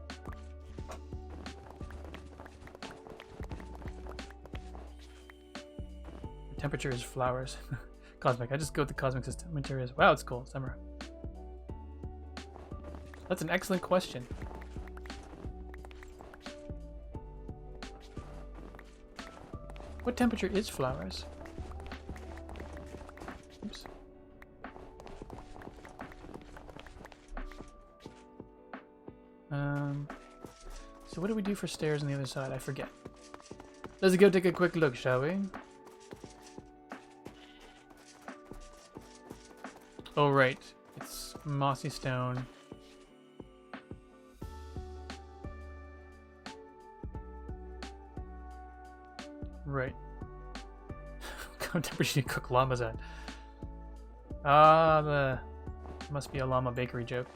The temperature is flowers. Cosmic. I just go with the cosmic system. Materials. Wow, it's cool. Summer. That's an excellent question. What temperature is flowers? Oops. So what do we do for stairs on the other side? I forget. Let's go take a quick look, shall we? Oh, right. It's mossy stone. Right. What temperature do you cook llamas at? Ah, must be a llama bakery joke.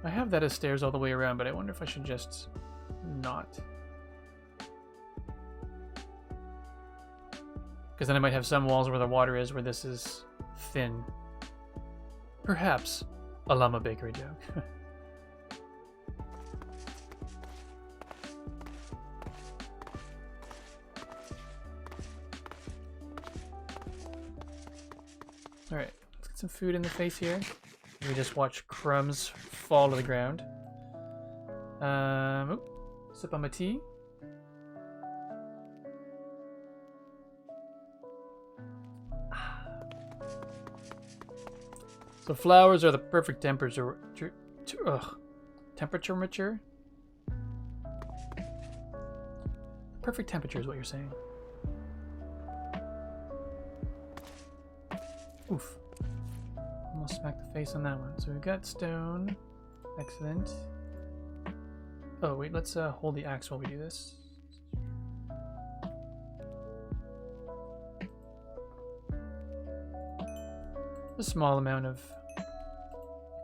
I have that as stairs all the way around, but I wonder if I should just not. Because then I might have some walls where the water is, where this is thin. Perhaps a llama bakery joke. Alright, let's get some food in the face here. We just watch crumbs fall to the ground. Sip on my tea. So flowers are the perfect temperature. Temperature mature? Perfect temperature is what you're saying. Oof. Almost smacked the face on that one. So we've got stone. Excellent. Oh, wait, let's hold the axe while we do this. A small amount of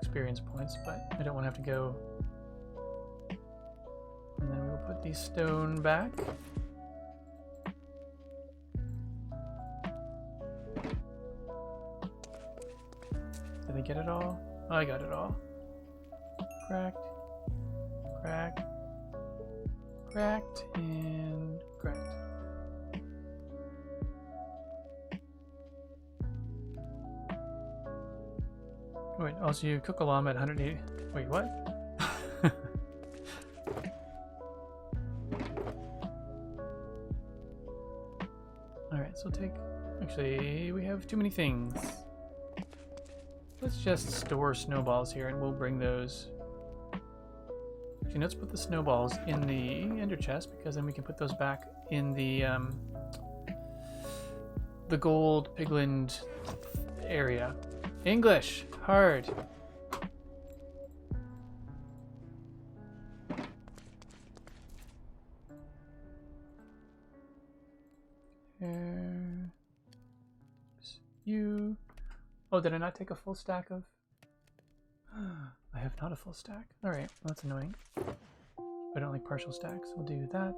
experience points, but I don't want to have to go. And then we'll put the stone back. Did I get it all? Oh, I got it all. Cracked. Cracked. Cracked. And cracked. Wait, also you cook a llama at 180. Wait, what? Alright, so take... Actually, we have too many things. Let's just store snowballs here and we'll bring those. Actually, let's put the snowballs in the ender chest because then we can put those back in the gold pigland area. English! Hard! You. Oh, did I not take a full stack of? I have not a full stack. Alright, well, that's annoying. I don't like partial stacks. We'll do that.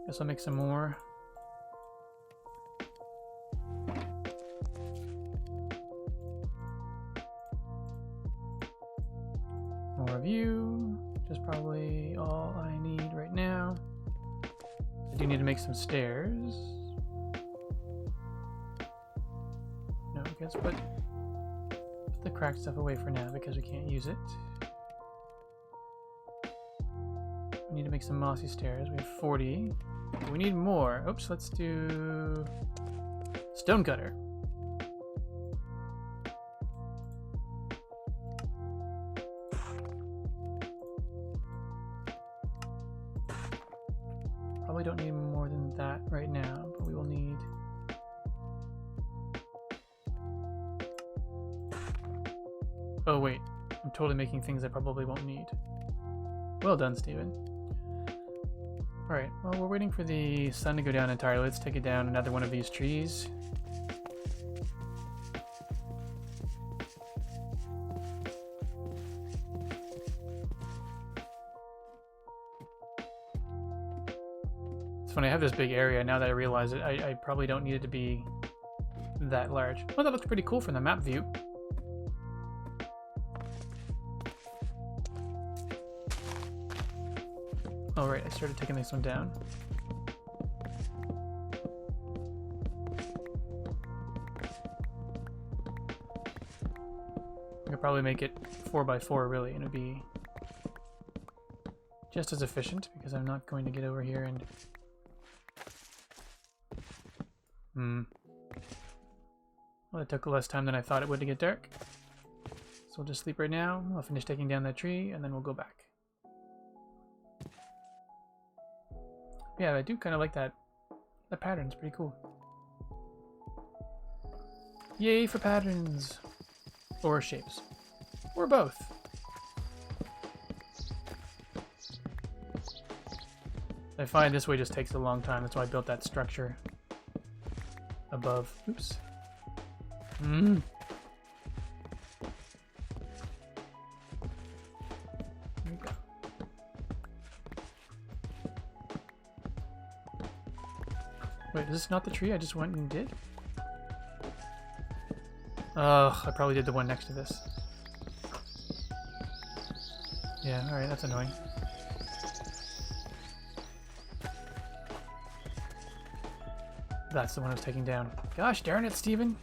Guess I'll make some more. More of you, which is probably all I need right now. I do need to make some stairs. No, I guess put the cracked stuff away for now because we can't use it. We need to make some mossy stairs. We have 40. We need more. Oops, let's do stonecutter. Probably don't need more than that right now, but we will need... Oh wait, I'm totally making things I probably won't need. Well done, Steven. Alright, well, we're waiting for the sun to go down entirely. Let's take it down another one of these trees. It's funny, I have this big area. Now that I realize it, I probably don't need it to be that large. Well, that looks pretty cool from the map view. Oh right, I started taking this one down. I could probably make it 4x4 really, and it'd be just as efficient because I'm not going to get over here and... Well, it took less time than I thought it would to get dark. So we'll just sleep right now. I'll finish taking down that tree and then we'll go back. Yeah, I do kind of like that. The pattern's pretty cool. Yay for patterns! Or shapes. Or both. I find this way just takes a long time. That's why I built that structure above. Oops. There we go. Wait, is this not the tree I just went and did? Ugh, I probably did the one next to this. Yeah, alright, that's annoying. That's the one I was taking down. Gosh darn it, Steven!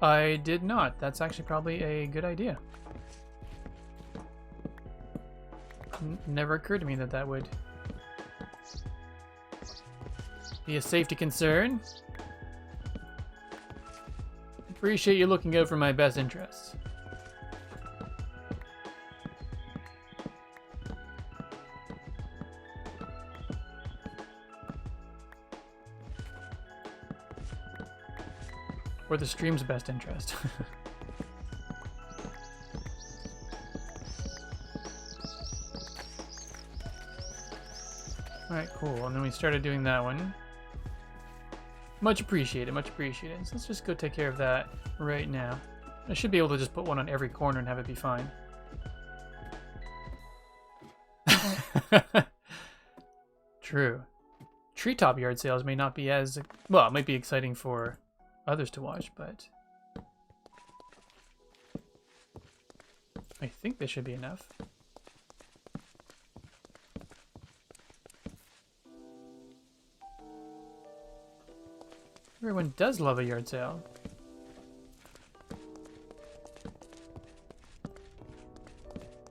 I did not. That's actually probably a good idea. Never occurred to me that that would be a safety concern. Appreciate you looking out for my best interests. Or the stream's best interest. Alright, cool. And then we started doing that one. Much appreciated, much appreciated. So let's just go take care of that right now. I should be able to just put one on every corner and have it be fine. True. Treetop yard sales may not be as... Well, it might be exciting for others to watch, but I think they should be enough. Everyone does love a yard sale.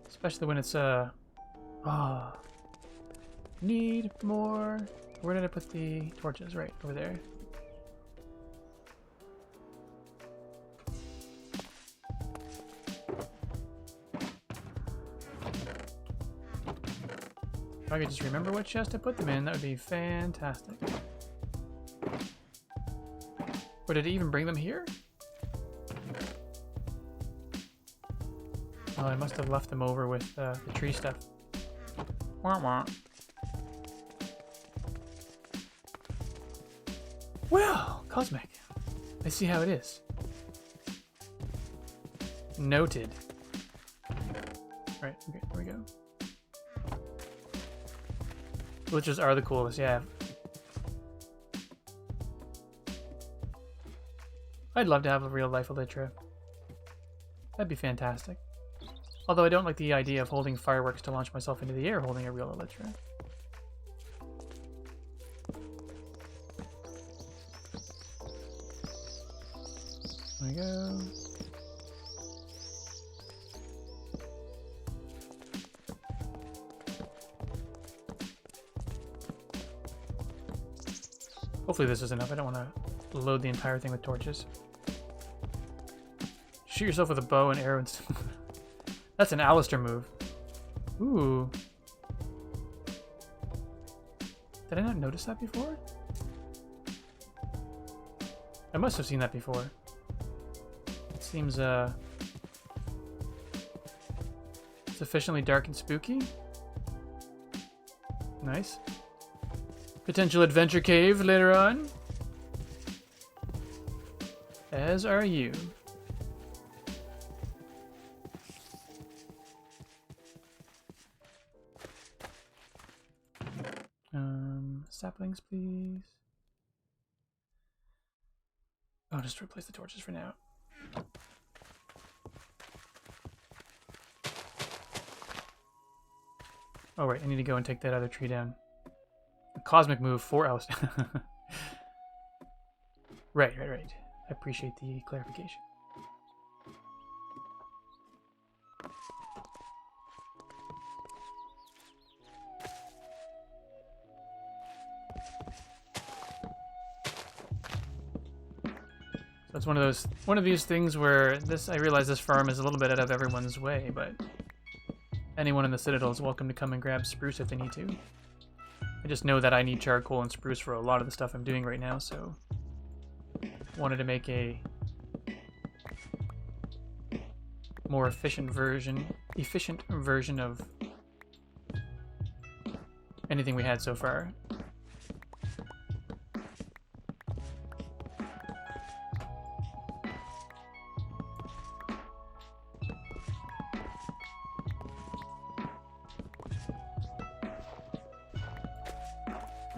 Especially when it's need more. Where did I put the torches? Right over there. If I could just remember what chest to put them in, that would be fantastic. Or did it even bring them here? Oh, I must have left them over with the tree stuff. Wah wah. Well, cosmic. I see how it is. Noted. Right, okay, there we go. Glitches are the coolest, yeah. I'd love to have a real life Elytra. That'd be fantastic. Although I don't like the idea of holding fireworks to launch myself into the air holding a real Elytra. There we go. Hopefully this is enough. I don't want to load the entire thing with torches. Shoot yourself with a bow and arrow. That's an Alistair move. Ooh. Did I not notice that before? I must have seen that before. It seems sufficiently dark and spooky. Nice. Potential adventure cave later on. As are you. Saplings, please. I'll just replace the torches for now. Oh, right, I need to go and take that other tree down. A cosmic move for Alistair. Right. I appreciate the clarification. So it's one of these things where I realize this farm is a little bit out of everyone's way, but anyone in the Citadel is welcome to come and grab spruce if they need to. I just know that I need charcoal and spruce for a lot of the stuff I'm doing right now, so wanted to make a more efficient version of anything we had so far.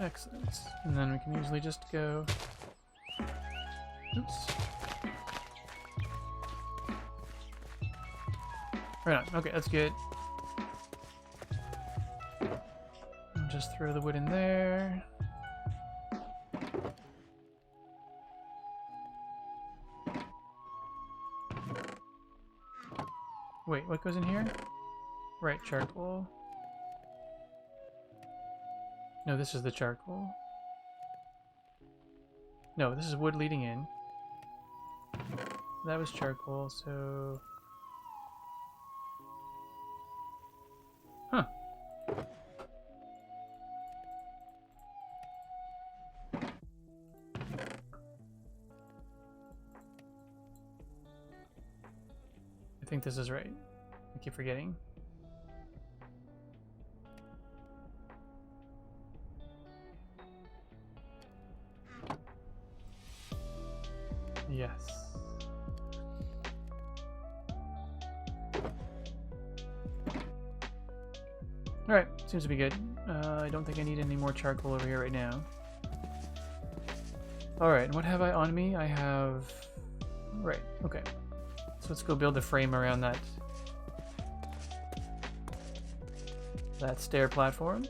Excellent. And then we can usually just go... Oops. Right on. Okay, that's good. And just throw the wood in there. Wait, what goes in here? Right, charcoal. No, this is the charcoal. No, this is wood leading in. That was charcoal, so... Huh. I think this is right. I keep forgetting. Yes. Alright, seems to be good. I don't think I need any more charcoal over here right now. Alright, and what have I on me? I have... Right, okay. So let's go build a frame around that stair platform.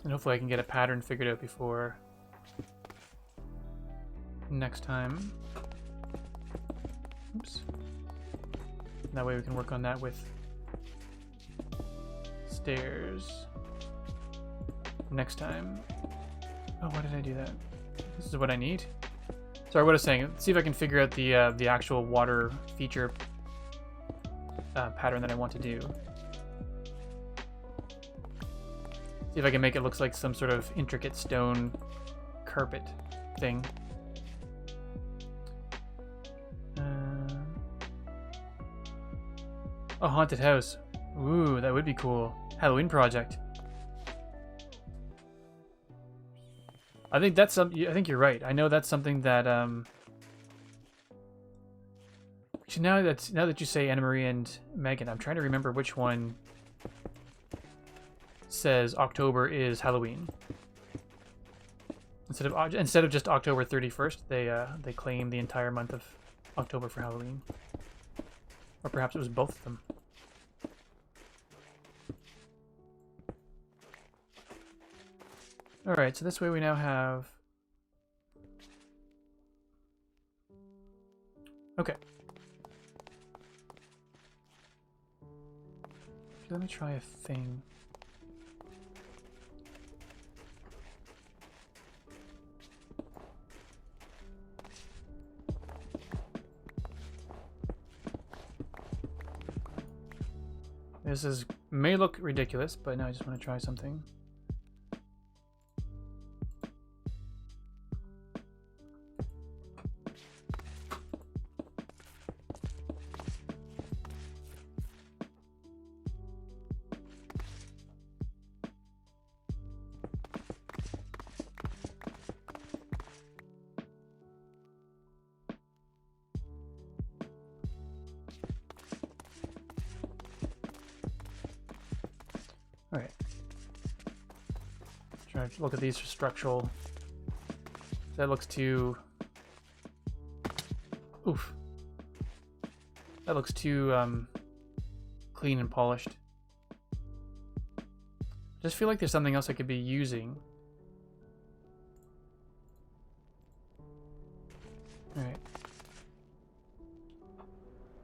And hopefully I can get a pattern figured out before next time. Oops. That way we can work on that with stairs next time. Oh, why did I do that? This is what I need? Sorry, what I was saying. Let's see if I can figure out the actual water feature pattern that I want to do. See if I can make it look like some sort of intricate stone carpet thing. A haunted house. Ooh, that would be cool. Halloween project. I think that's I think you're right. I know that's something that actually, now that you say Anna Marie and Megan, I'm trying to remember which one says October is Halloween. Instead of just October 31st, they claim the entire month of October for Halloween. Or perhaps it was both of them. Alright, so this way we now have... Okay. Let me try a thing. This may look ridiculous, but now I just want to try something. Alright. Try to look at these for structural. That looks too... Oof. That looks too clean and polished. I just feel like there's something else I could be using. Alright.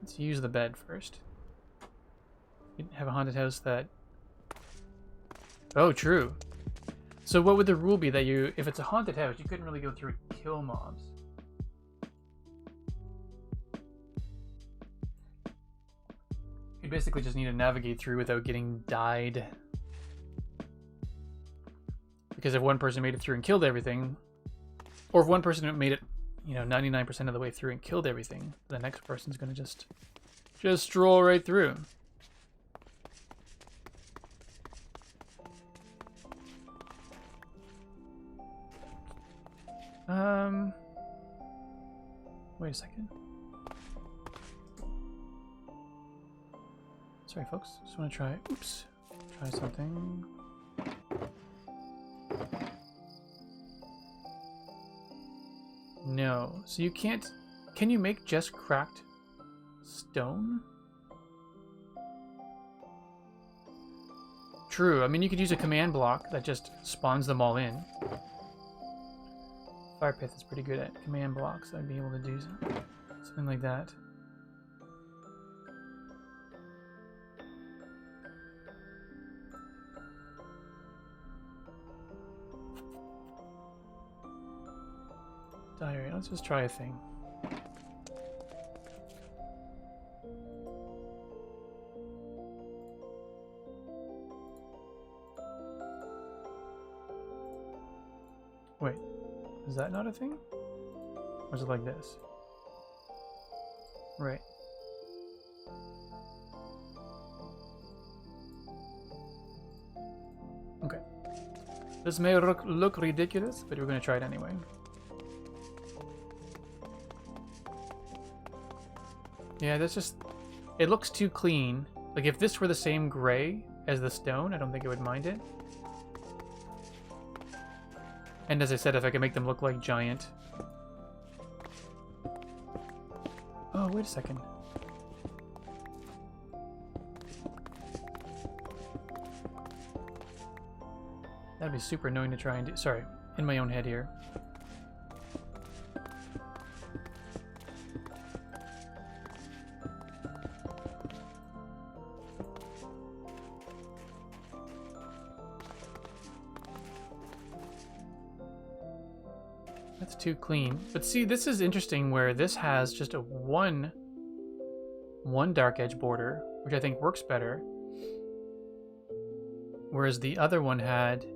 Let's use the bed first. You have a haunted house that... Oh, true. So what would the rule be that if it's a haunted house, you couldn't really go through and kill mobs? You basically just need to navigate through without getting died. Because if one person made it through and killed everything, or if one person made it, 99% of the way through and killed everything, the next person's gonna just stroll right through. Wait a second. Sorry, folks. Just want to try. Oops. Try something. No. So you can't. Can you make just cracked stone? True. I mean, you could use a command block that just spawns them all in. Fire Pith is pretty good at command blocks. I'd be able to do something like that. Diary. Let's just try a thing. Wait. Is that not a thing? Or is it like this? Right. Okay. This may look ridiculous, but we're going to try it anyway. Yeah, that's just... It looks too clean. Like, if this were the same gray as the stone, I don't think it would mind it. And as I said, if I could make them look like giant... Oh, wait a second. That'd be super annoying to try and do. Sorry, in my own head here. That's too clean. But see, this is interesting where this has just a one dark edge border, which I think works better. Whereas the other one had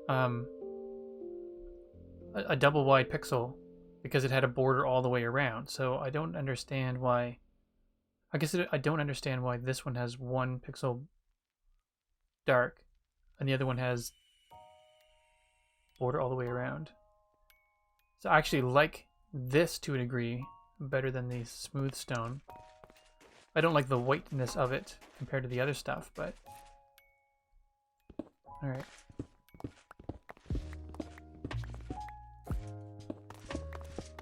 a double wide pixel because it had a border all the way around. So I don't understand why. I don't understand why this one has 1 pixel dark and the other one has border all the way around. So I actually like this to a degree better than the smooth stone. I don't like the whiteness of it compared to the other stuff, but alright.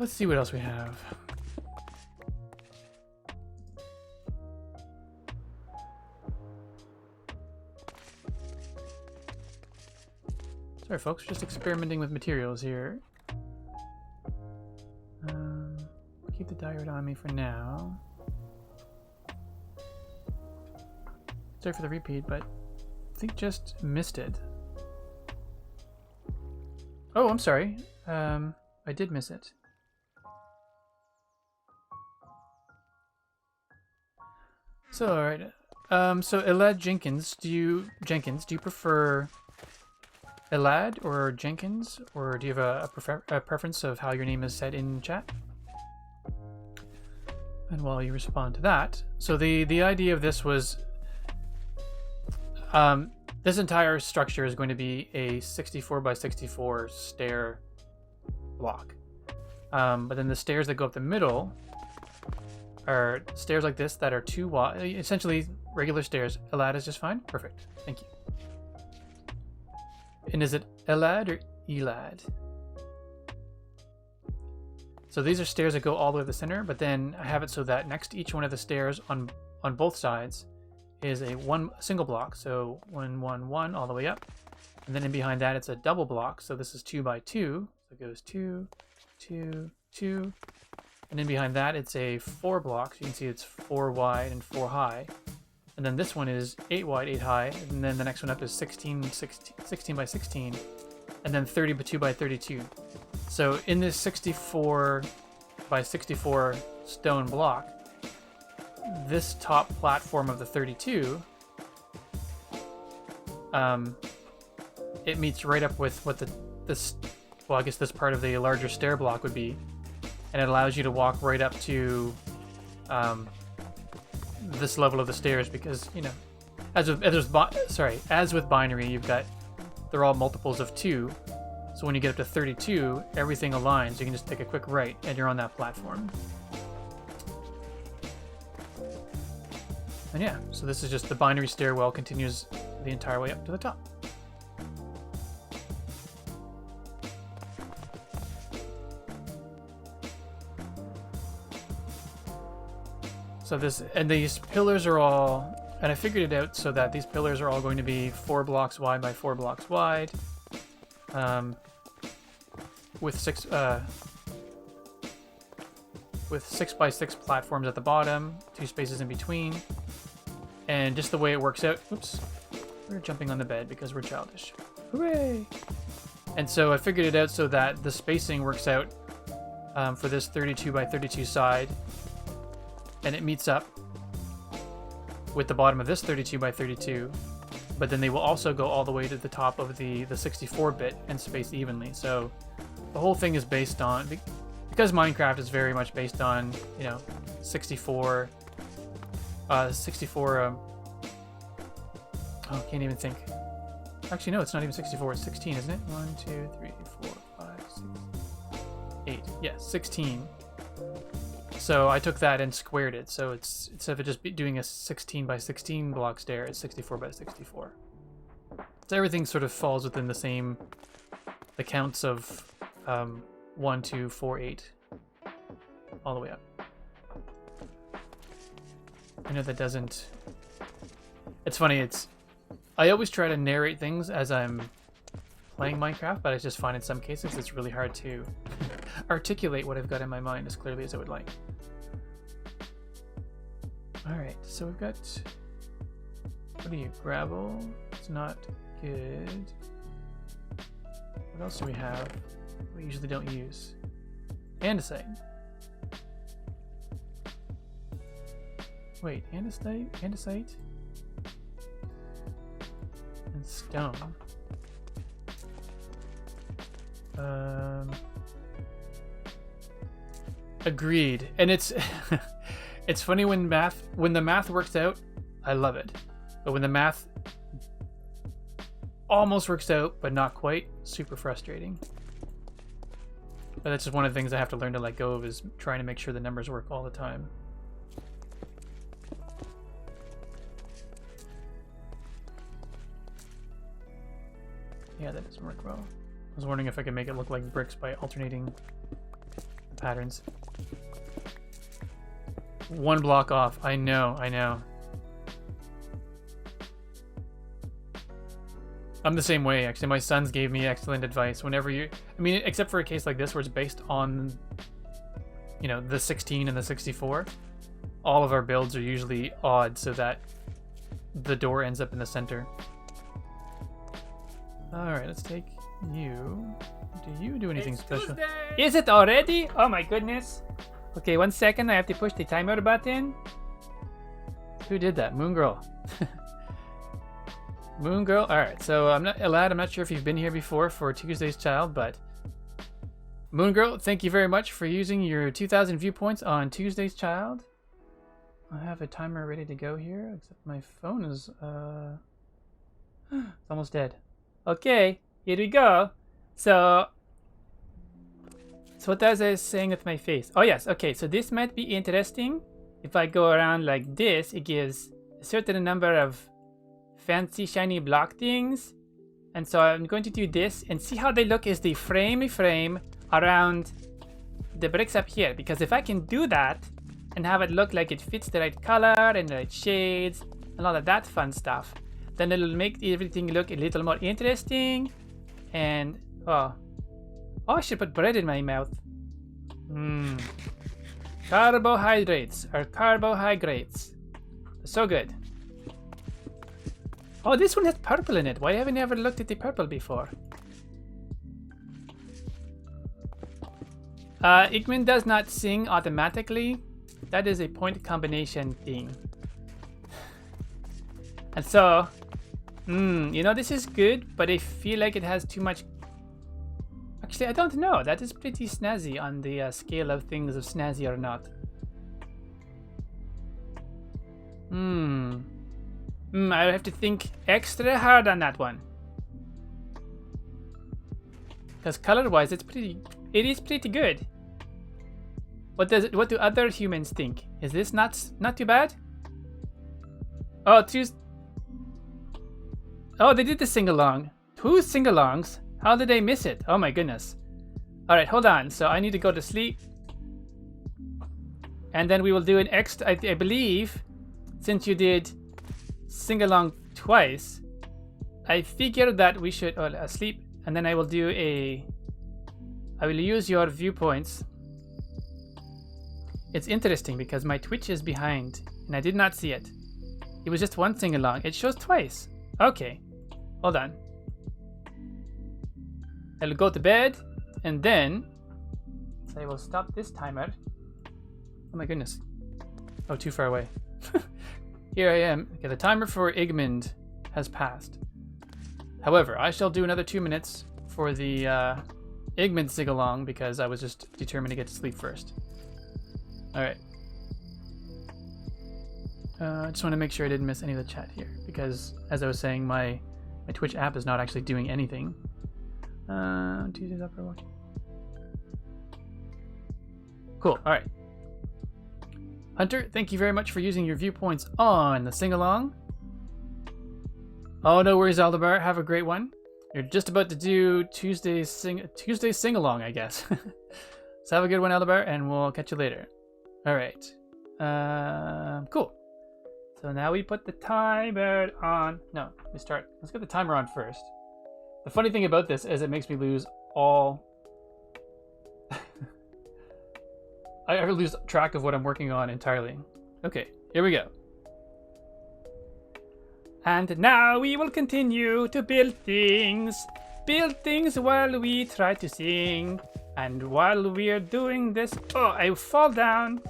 Let's see what else we have. Sorry folks, just experimenting with materials here. Keep the diode on me for now. Sorry for the repeat, but I think just missed it. Oh, I'm sorry. I did miss it. So, alright. So Elad Jenkins, do you prefer Elad or Jenkins, or do you have a preference of how your name is said in chat? And while you respond to that, so the idea of this was, this entire structure is going to be a 64 by 64 stair block, but then the stairs that go up the middle are stairs like this that are 2 wide, essentially regular stairs. Elad is just fine. Perfect. Thank you. And is it Elad or Elad? So these are stairs that go all the way to the center, but then I have it so that next to each one of the stairs on both sides is a single block. So 1, 1, 1 all the way up. And then in behind that, it's a double block. So this is 2 by 2. So it goes 2, 2, 2. And then behind that, it's a 4 block. So you can see it's 4 wide and 4 high. And then this one is 8 wide, 8 high. And then the next one up is 16 by 16. And then 32 by 32. So in this 64 by 64 stone block, this top platform of the 32, it meets right up with what well, I guess this part of the larger stair block would be, and it allows you to walk right up to this level of the stairs because, you know, as with binary, they're all multiples of 2. So when you get up to 32, everything aligns. You can just take a quick right and you're on that platform. And yeah, so this is just the binary stairwell continues the entire way up to the top. So these pillars are all, and I figured it out so that these pillars are all going to be 4 blocks wide by 4 blocks wide. With 6 by 6 platforms at the bottom, 2 spaces in between, and just the way it works out. Oops, we're jumping on the bed because we're childish. Hooray! And so I figured it out so that the spacing works out for this 32 by 32 side, and it meets up with the bottom of this 32 by 32. But then they will also go all the way to the top of the 64-bit and space evenly. So the whole thing is based on, because Minecraft is very much based on, you know, 64, oh, can't even think. Actually, no, it's not even 64, it's 16, isn't it? 1, 2, 3, 4, 5, 6, 8. Yeah, 16. So I took that and squared it. So it's, instead of just doing a 16 by 16 block stair, it's 64 by 64. So everything sort of falls within the counts of 1, 2, 4, 8, all the way up. I know that doesn't... It's funny, I always try to narrate things as I'm playing Minecraft, but I just find in some cases it's really hard to articulate what I've got in my mind as clearly as I would like. Alright, so we've got... What are you? Gravel? It's not good. What else do we have? we usually don't use. Andesite. Wait, andesite, and stone. Agreed. And it's it's funny when the math works out, I love it. But when the math almost works out, but not quite, super frustrating. But that's just one of the things I have to learn to let go of, is trying to make sure the numbers work all the time. Yeah, that doesn't work well. I was wondering if I could make it look like bricks by alternating the patterns. One block off. I know. I'm the same way, actually. My sons gave me excellent advice. Whenever you... I mean, except for a case like this where it's based on, you know, the 16 and the 64. All of our builds are usually odd so that the door ends up in the center. Alright, let's take you. Do you do anything special? Tuesday. Is it already? Oh my goodness. Okay, 1 second. I have to push the timer button. Who did that? Moon Girl. Moon Girl. Alright, so I'm not sure if you've been here before for Tuesday's Child, but Moon Girl, thank you very much for using your 2,000 viewpoints on Tuesday's Child. I have a timer ready to go here, except my phone is it's almost dead. Okay, here we go. So what was I saying with my face? Oh yes, okay, so this might be interesting. If I go around like this, it gives a certain number of fancy shiny block things. And so I'm going to do this and see how they look as they frame around the bricks up here. Because if I can do that and have it look like it fits the right color and the right shades and all of that fun stuff, then it'll make everything look a little more interesting. And oh, I should put bread in my mouth. Carbohydrates are carbohydrates. So good. Oh, this one has purple in it. Why haven't I ever looked at the purple before? Igman does not sing automatically. That is a point combination thing. And so, you know, this is good, but I feel like it has too much. Actually, I don't know. That is pretty snazzy on the scale of things of snazzy or not. I have to think extra hard on that one. Because color-wise, it is pretty good. What do other humans think? Is this not too bad? Oh, oh, they did the sing-along. 2 sing-alongs? How did they miss it? Oh my goodness. Alright, hold on. So I need to go to sleep. And then we will do an extra, I believe, since you did sing-along twice, I figured that we should sleep, and then I will use your viewpoints. It's interesting because my Twitch is behind, and I did not see it. It was just one sing-along. It shows twice. Okay, hold on. I'll go to bed, and then so I will stop this timer. Oh my goodness. Oh, too far away. Here I am. Okay, the timer for Igmund has passed. However, I shall do another 2 minutes for the Igmund sing-along because I was just determined to get to sleep first. Alright. I just want to make sure I didn't miss any of the chat here because, as I was saying, my Twitch app is not actually doing anything. Tuesdays up for watching. Cool. All right. Hunter, thank you very much for using your viewpoints on the sing-along. Oh, no worries, Aldebar. Have a great one. You're just about to do Tuesday's sing-along, I guess. So have a good one, Aldebar, and we'll catch you later. All right. Cool. So now we put the timer on. No, we start. Let's get the timer on first. The funny thing about this is it makes me lose all... I lose track of what I'm working on entirely. Okay, here we go. And now we will continue to build things. build things while we try to sing. And while we're doing this, oh, I fall down.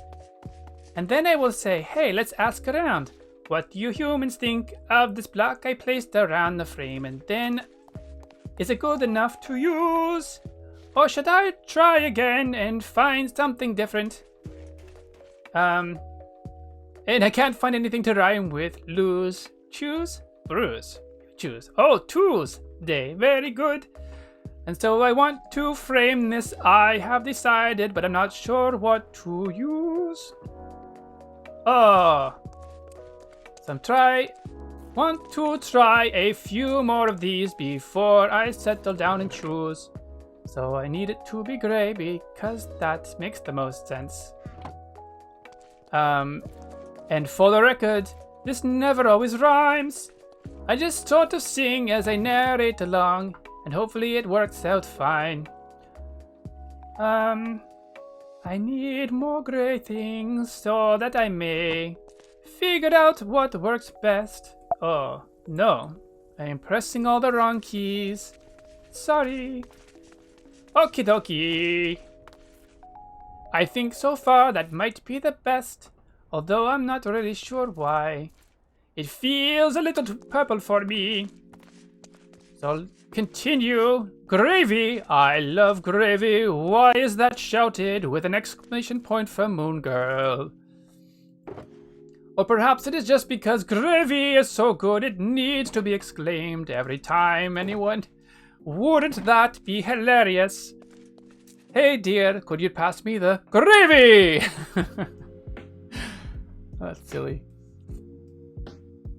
And then I will say, hey, let's ask around. What do you humans think of this block I placed around the frame? And then, is it good enough to use? Or should I try again and find something different? And I can't find anything to rhyme with lose, choose, bruise, choose. Oh, Tuesday, very good. And so I want to frame this, I have decided, but I'm not sure what to use. Oh, want to try a few more of these before I settle down and choose. So I need it to be gray because that makes the most sense. And for the record, this never always rhymes. I just sort of sing as I narrate along, and hopefully it works out fine. I need more gray things so that I may figure out what works best. Oh, no. I am pressing all the wrong keys. Sorry. Okie dokie. I think so far that might be the best, although I'm not really sure why. It feels a little too purple for me. So I'll continue. Gravy! I love gravy. Why is that shouted with an exclamation point from Moon Girl? Or perhaps it is just because gravy is so good it needs to be exclaimed every time anyone. Wouldn't that be hilarious? Hey dear, could you pass me the gravy? That's silly.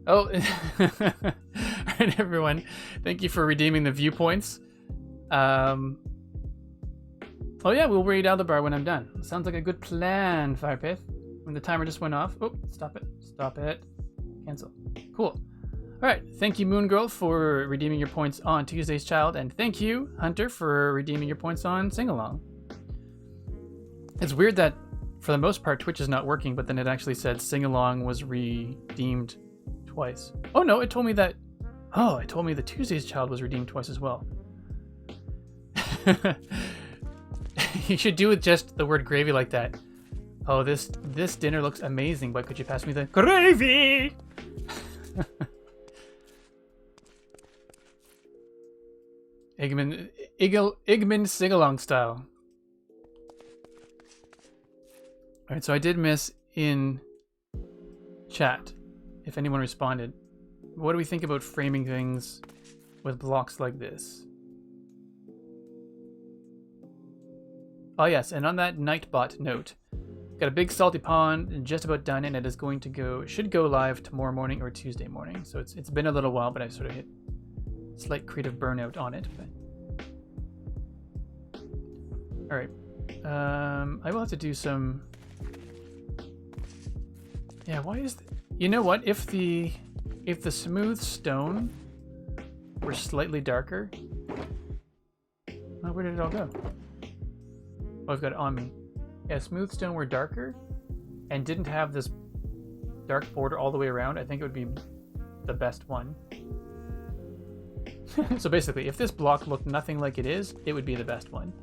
Oh, and everyone, thank you for redeeming the viewpoints. Oh yeah, we'll read Aldebar when I'm done. Sounds like a good plan, Firepith. When the timer just went off. Oh, stop it. Stop it. Cancel. Cool. Alright, thank you Moon Girl for redeeming your points on Tuesday's Child, and thank you, Hunter, for redeeming your points on Sing Along. It's weird that, for the most part, Twitch is not working, but then it actually said Sing Along was redeemed twice. Oh no, it told me that... Oh, it told me the Tuesday's Child was redeemed twice as well. You should do with just the word gravy like that. Oh, this dinner looks amazing, but could you pass me the gravy? Igman sing-along style. Alright, so I did miss in chat, if anyone responded. What do we think about framing things with blocks like this? Oh yes, and on that Nightbot note, got a big salty pond and just about done, and it is going to go, should go live tomorrow morning or Tuesday morning. So it's been a little while, but I sort of hit slight creative burnout on it. But all right, I will have to do some. Yeah, why is you know what? If the smooth stone were slightly darker, oh, where did it all go? Oh, I've got it on me. Yeah, smooth stone were darker and didn't have this dark border all the way around, I think it would be the best one. So basically, if this block looked nothing like it is, it would be the best one.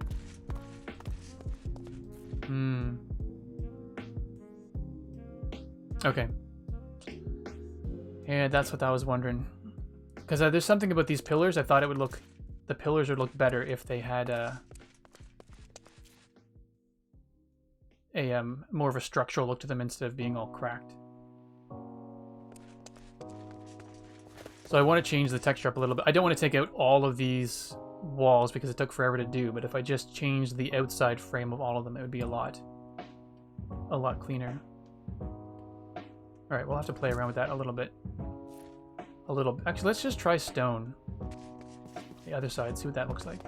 Okay. Yeah, that's what I was wondering. Because there's something about these pillars, I thought it would look... The pillars would look better if they had more of a structural look to them instead of being all cracked. So I want to change the texture up a little bit. I don't want to take out all of these walls because it took forever to do, but if I just changed the outside frame of all of them, it would be a lot cleaner. Alright, we'll have to play around with that a little bit. Actually, let's just try stone. The other side, see what that looks like.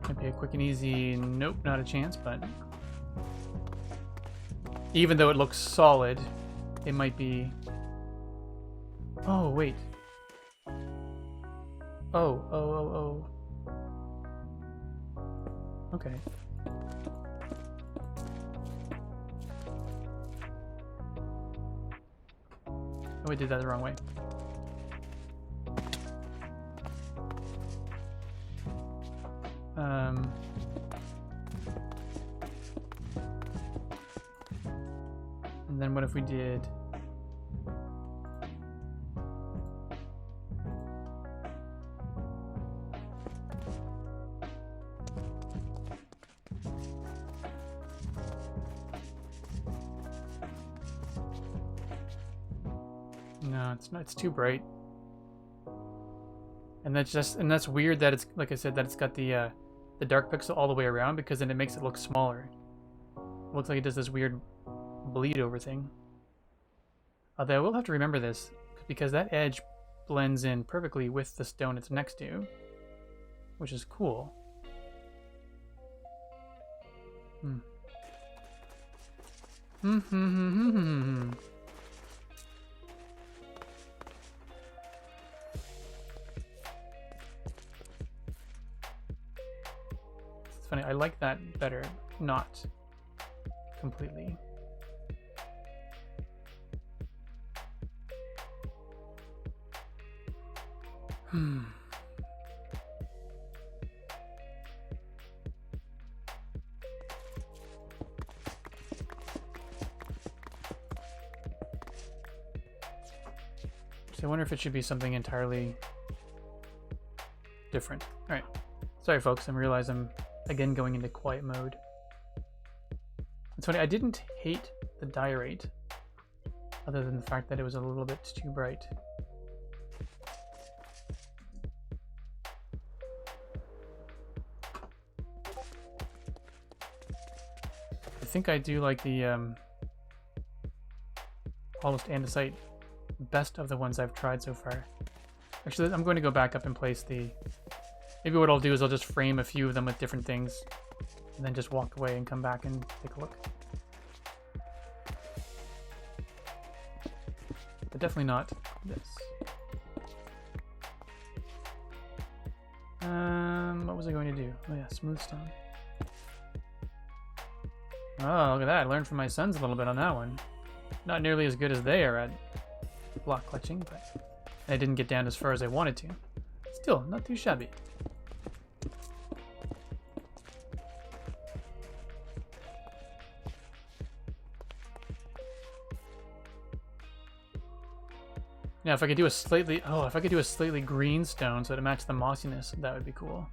Might be a quick and easy, nope, not a chance, but even though it looks solid, it might be Oh, wait. Oh. Okay. Oh, we did that the wrong way. And then what if we did... No, it's not. It's too bright. And that's weird that it's, like I said, that it's got the dark pixel all the way around, because then it makes it look smaller. It looks like it does this weird bleed over thing. Although I will have to remember this, because that edge blends in perfectly with the stone it's next to, which is cool. It's funny, I like that better, not completely. So I wonder if it should be something entirely different. Alright. Sorry folks, I realize I'm again going into quiet mode. It's funny, I didn't hate the diorite, other than the fact that it was a little bit too bright. I think I do like the polished andesite best of the ones I've tried so far. Actually, I'm going to go back up and place the... Maybe what I'll do is I'll just frame a few of them with different things, and then just walk away and come back and take a look. But definitely not this. What was I going to do? Oh yeah, smooth stone. Oh, look at that. I learned from my sons a little bit on that one. Not nearly as good as they are at block clutching, but I didn't get down as far as I wanted to. Still, not too shabby. Now, if I could do a slightly green stone so that it matched the mossiness, that would be cool.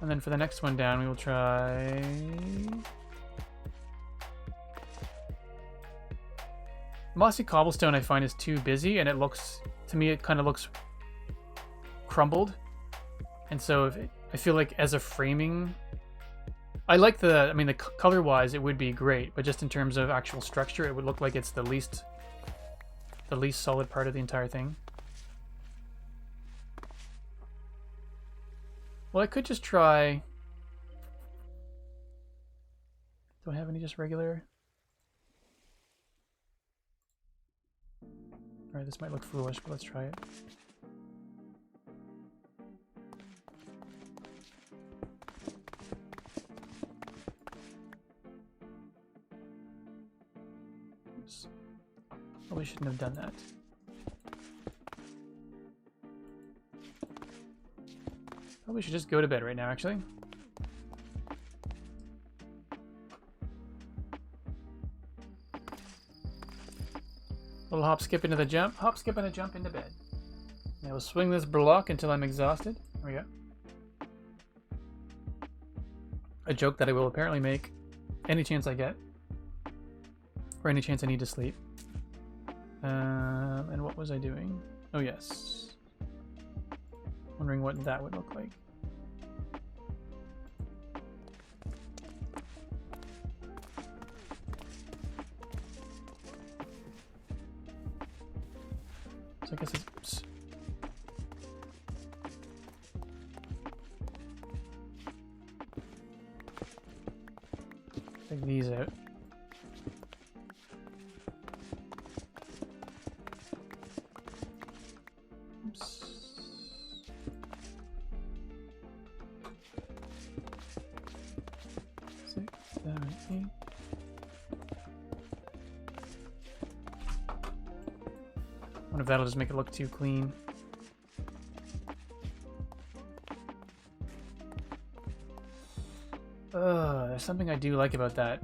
And then for the next one down, we will try... Mossy cobblestone I find is too busy, and it looks, to me, it kind of looks crumbled. And so if I feel like as a framing... I like the color-wise, it would be great, but just in terms of actual structure, it would look like it's the least solid part of the entire thing. Well, I could just try... Do I have any just regular? Alright, this might look foolish, but let's try it. Oops. Probably shouldn't have done that. Probably should just go to bed right now, actually. Little hop, skip into the jump. Hop, skip, and a jump into bed. Now we'll swing this block until I'm exhausted. There we go. A joke that I will apparently make any chance I get. Or any chance I need to sleep. And what was I doing? Oh, yes. Wondering what that would look like. So I guess it's... Oops. Take these out. Oops. Six, 7, 8. I wonder if that'll just make it look too clean. There's something I do like about that.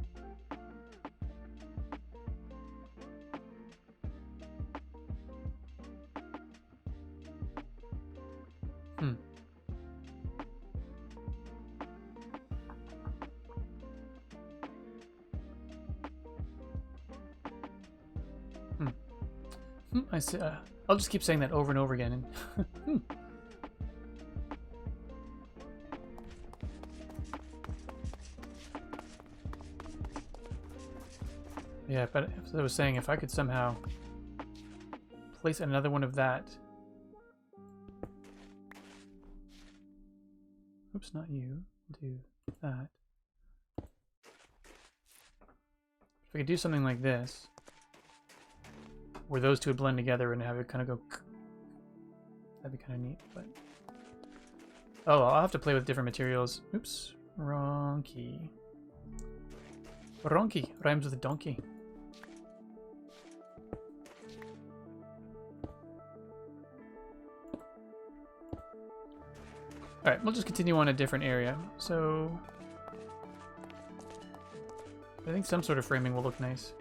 I see, I'll just keep saying that over and over again. And yeah, but as I was saying, if I could somehow place another one of that. Oops, not you. Do that. If I could do something like this, where those two would blend together and have it kind of go, that'd be kind of neat. But oh, I'll have to play with different materials. Oops, wrong key. Wrong key rhymes with a donkey. All right, we'll just continue on a different area. So I think some sort of framing will look nice.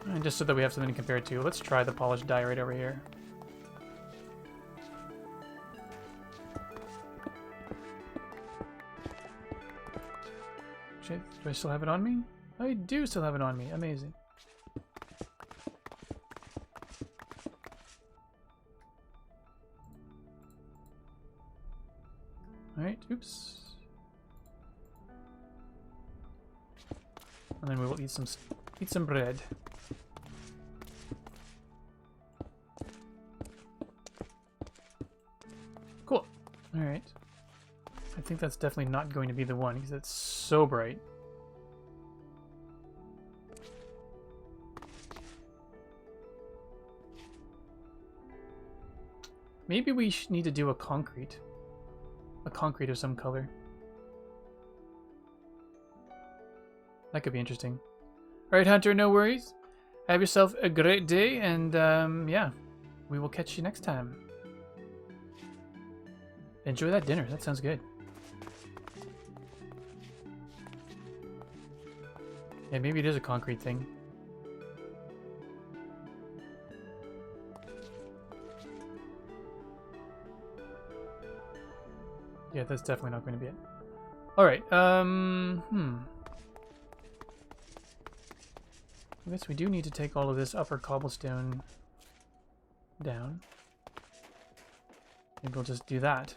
And just so that we have something to compare it to, let's try the polished die right over here. Shit, do I still have it on me? I do still have it on me. Amazing. Alright, oops. And then we will eat some bread. Cool. Alright. I think that's definitely not going to be the one because it's so bright. Maybe we need to do a concrete. A concrete of some color. That could be interesting. Alright, Hunter, no worries. Have yourself a great day, and yeah, we will catch you next time. Enjoy that dinner. That sounds good. Yeah, maybe it is a concrete thing. Yeah, that's definitely not going to be it. Alright, I guess we do need to take all of this upper cobblestone down. Maybe we'll just do that.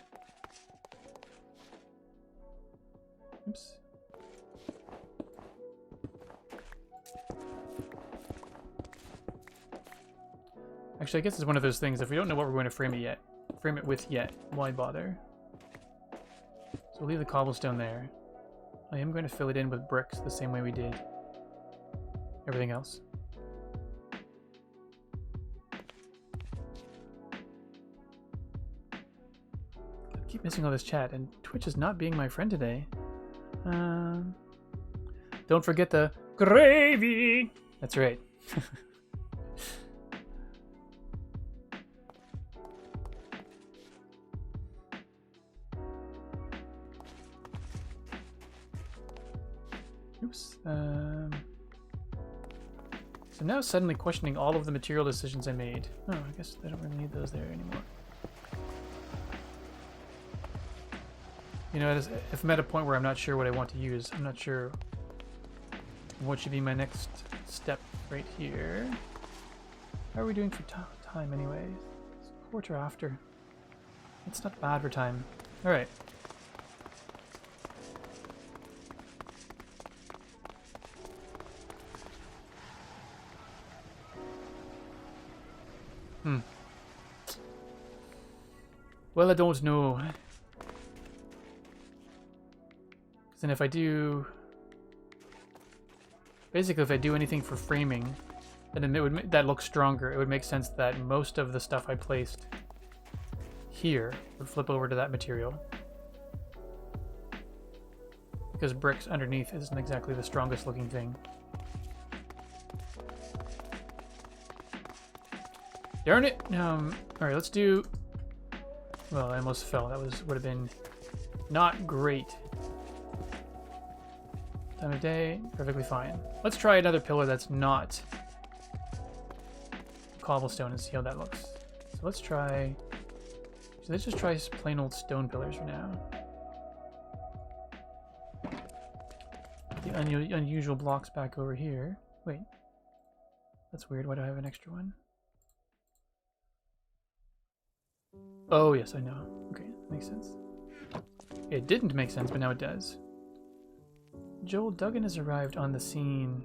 Oops. Actually, I guess it's one of those things, if we don't know what we're going to frame it with yet, why bother? So we'll leave the cobblestone there. I am going to fill it in with bricks the same way we did everything else. I keep missing all this chat, and Twitch is not being my friend today. Don't forget the gravy! That's right. Oops. So now suddenly questioning all of the material decisions I made. Oh, I guess I don't really need those there anymore. You know, if I'm at a point where I'm not sure what I want to use, I'm not sure what should be my next step right here. How are we doing for time anyway? It's a quarter after. It's not bad for time. Alright. Well, I don't know. then if I do... Basically, if I do anything for framing, then it would that looks stronger. It would make sense that most of the stuff I placed here would flip over to that material. Because bricks underneath isn't exactly the strongest looking thing. Darn it! Alright, let's do... Well, I almost fell. That would have been not great. Time of day, perfectly fine. Let's try another pillar that's not cobblestone and see how that looks. So let's try... So let's just try plain old stone pillars for now. The unusual blocks back over here. Wait. That's weird. Why do I have an extra one? Oh, yes, I know. Okay, makes sense. It didn't make sense, but now it does. Joel Duggan has arrived on the scene.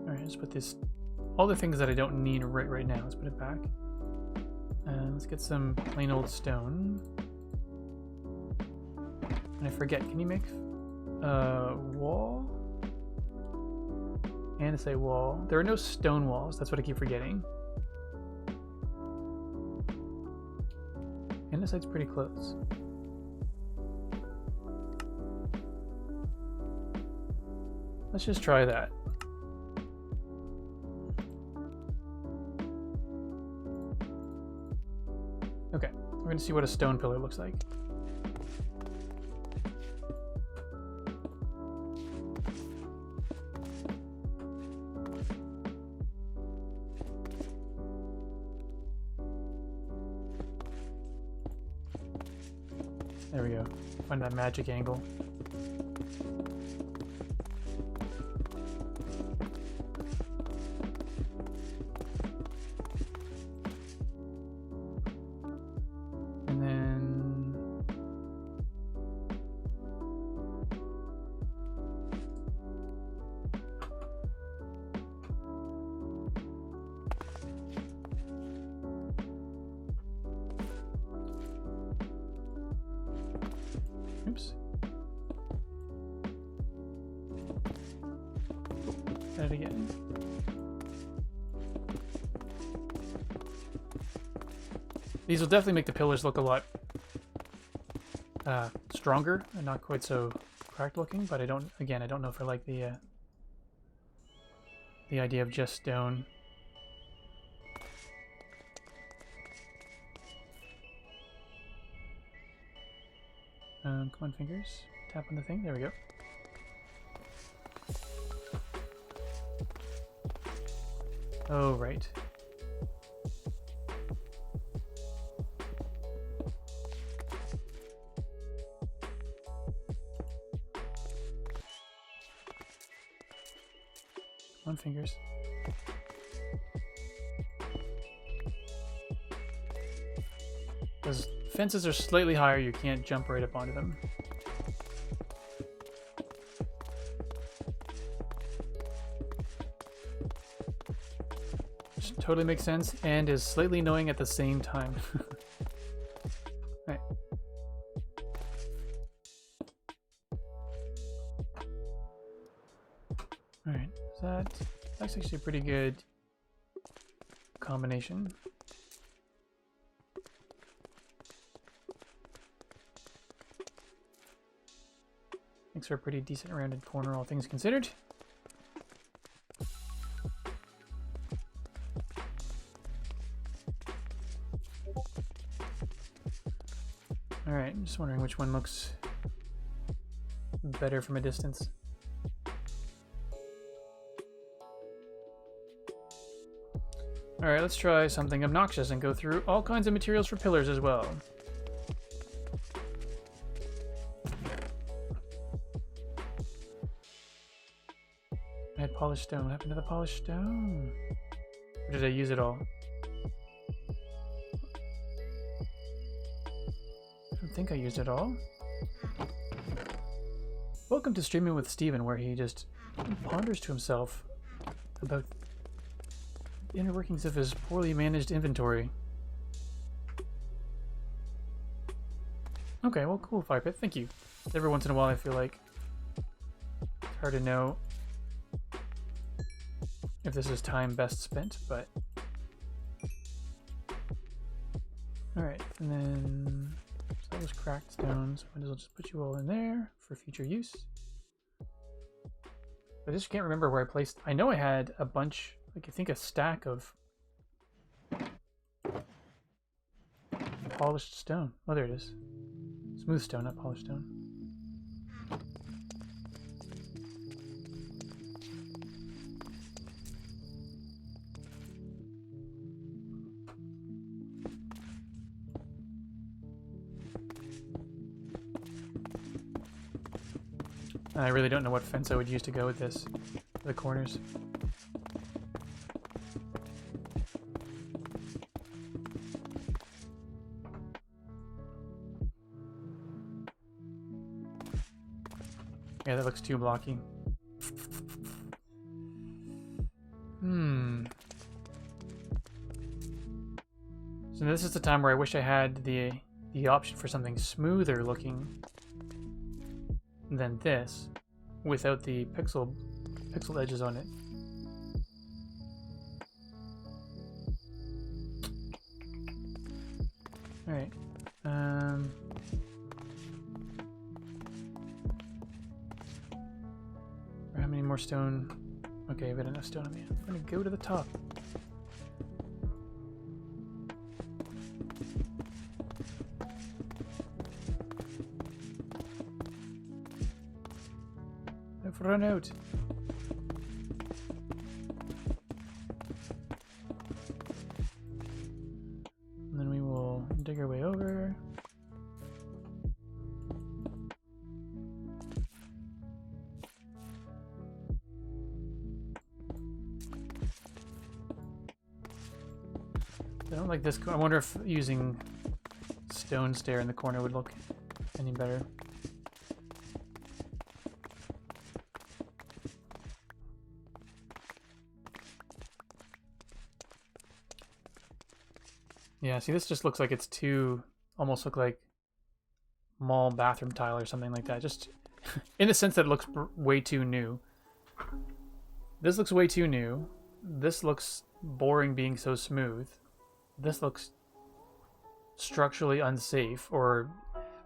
Alright, let's put this... All the things that I don't need right now, let's put it back. And let's get some plain old stone. And I forget, can you make a wall? And say wall. There are no stone walls, that's what I keep forgetting. And this site's pretty close. Let's just try that. Okay, we're gonna see what a stone pillar looks like. There we go. Find that magic angle. And then... Oops. Try it again. These will definitely make the pillars look a lot stronger and not quite so cracked looking, but I don't know if I like the idea of just stone. Come on, fingers. Tap on the thing. There we go. Oh, right. Come on, fingers. Because fences are slightly higher, you can't jump right up onto them. Which totally makes sense and is slightly annoying at the same time. Right. Alright, so that's actually a pretty good combination. Makes for a pretty decent rounded corner, all things considered. Alright, I'm just wondering which one looks better from a distance. Alright, let's try something obnoxious and go through all kinds of materials for pillars as well. I had polished stone. What happened to the polished stone? Or did I use it all? I don't think I used it all. Welcome to Streaming with Steven, where he just He ponders to himself about the inner workings of his poorly managed inventory. Okay, well, cool, Fire Pit. Thank you. Every once in a while, I feel like it's hard to know if this is time best spent, but... Alright, and then... So that was cracked stones. I might as well just put you all in there for future use. I just can't remember where I placed... I know I had a bunch, like I think a stack of polished stone. Oh, there it is. Smooth stone, not polished stone. I really don't know what fence I would use to go with this. The corners. Yeah, that looks too blocky. So this is the time where I wish I had the option for something smoother looking than this, without the pixel edges on it. All right. How many more stone? Okay, I've got enough stone on me. I'm gonna go to the top. I've run out. And then we will dig our way over. I don't like this. I wonder if using stone stair in the corner would look any better. Yeah, see, this just looks like it's too, almost look like mall bathroom tile or something like that. Just in the sense that it looks way too new. This looks way too new. This looks boring being so smooth. This looks structurally unsafe, or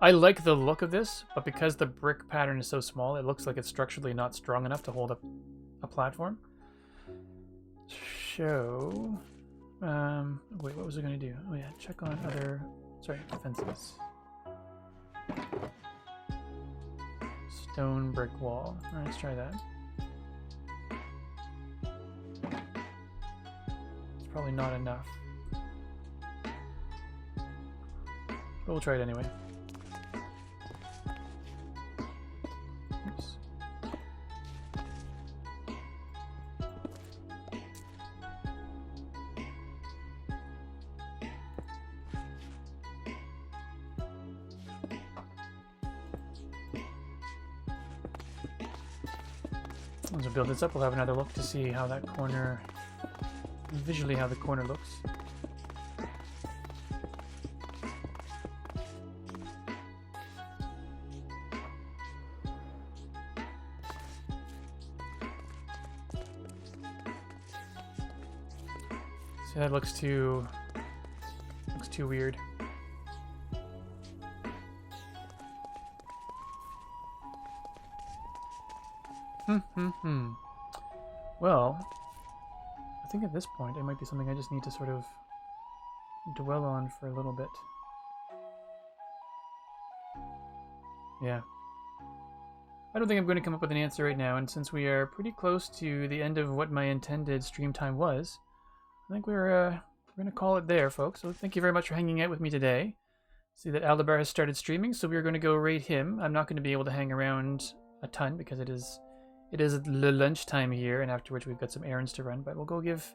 I like the look of this, but because the brick pattern is so small, it looks like it's structurally not strong enough to hold up a platform. So, wait, what was I going to do? Oh yeah, check on other, sorry, defenses. Stone brick wall. All right, let's try that. It's probably not enough. But we'll try it anyway. Oops. Once we build this up, we'll have another look to see how that corner, visually how the corner looks. So that looks too weird. Well, I think at this point it might be something I just need to sort of dwell on for a little bit. Yeah. I don't think I'm going to come up with an answer right now, and since we are pretty close to the end of what my intended stream time was, I think we're going to call it there, folks. So thank you very much for hanging out with me today. See that Aldebar has started streaming, so we're going to go raid him. I'm not going to be able to hang around a ton because it is lunchtime here, and afterwards we've got some errands to run. But we'll go give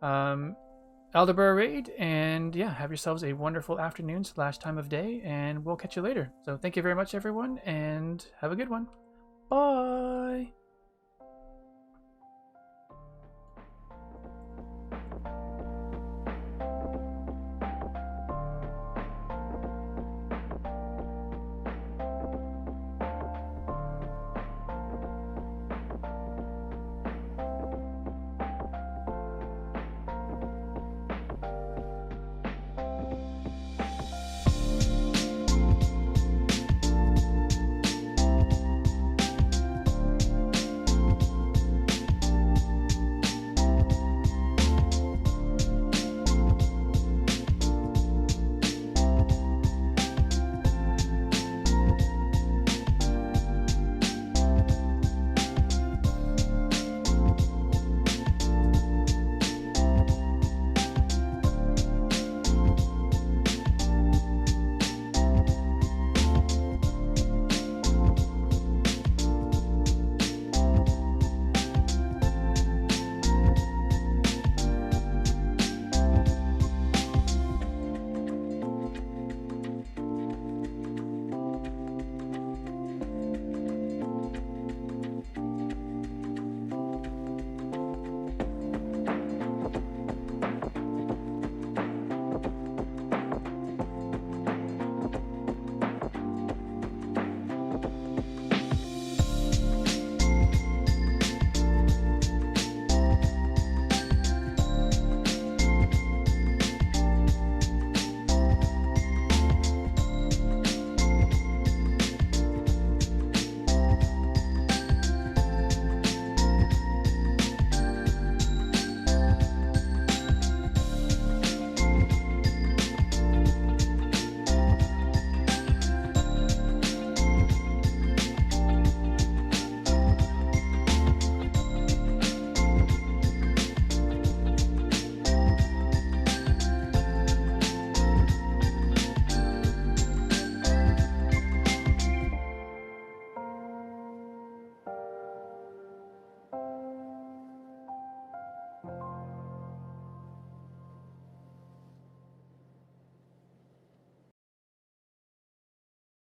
Aldebar a raid, and yeah, have yourselves a wonderful afternoon / time of day, and we'll catch you later. So thank you very much, everyone, and have a good one. Bye!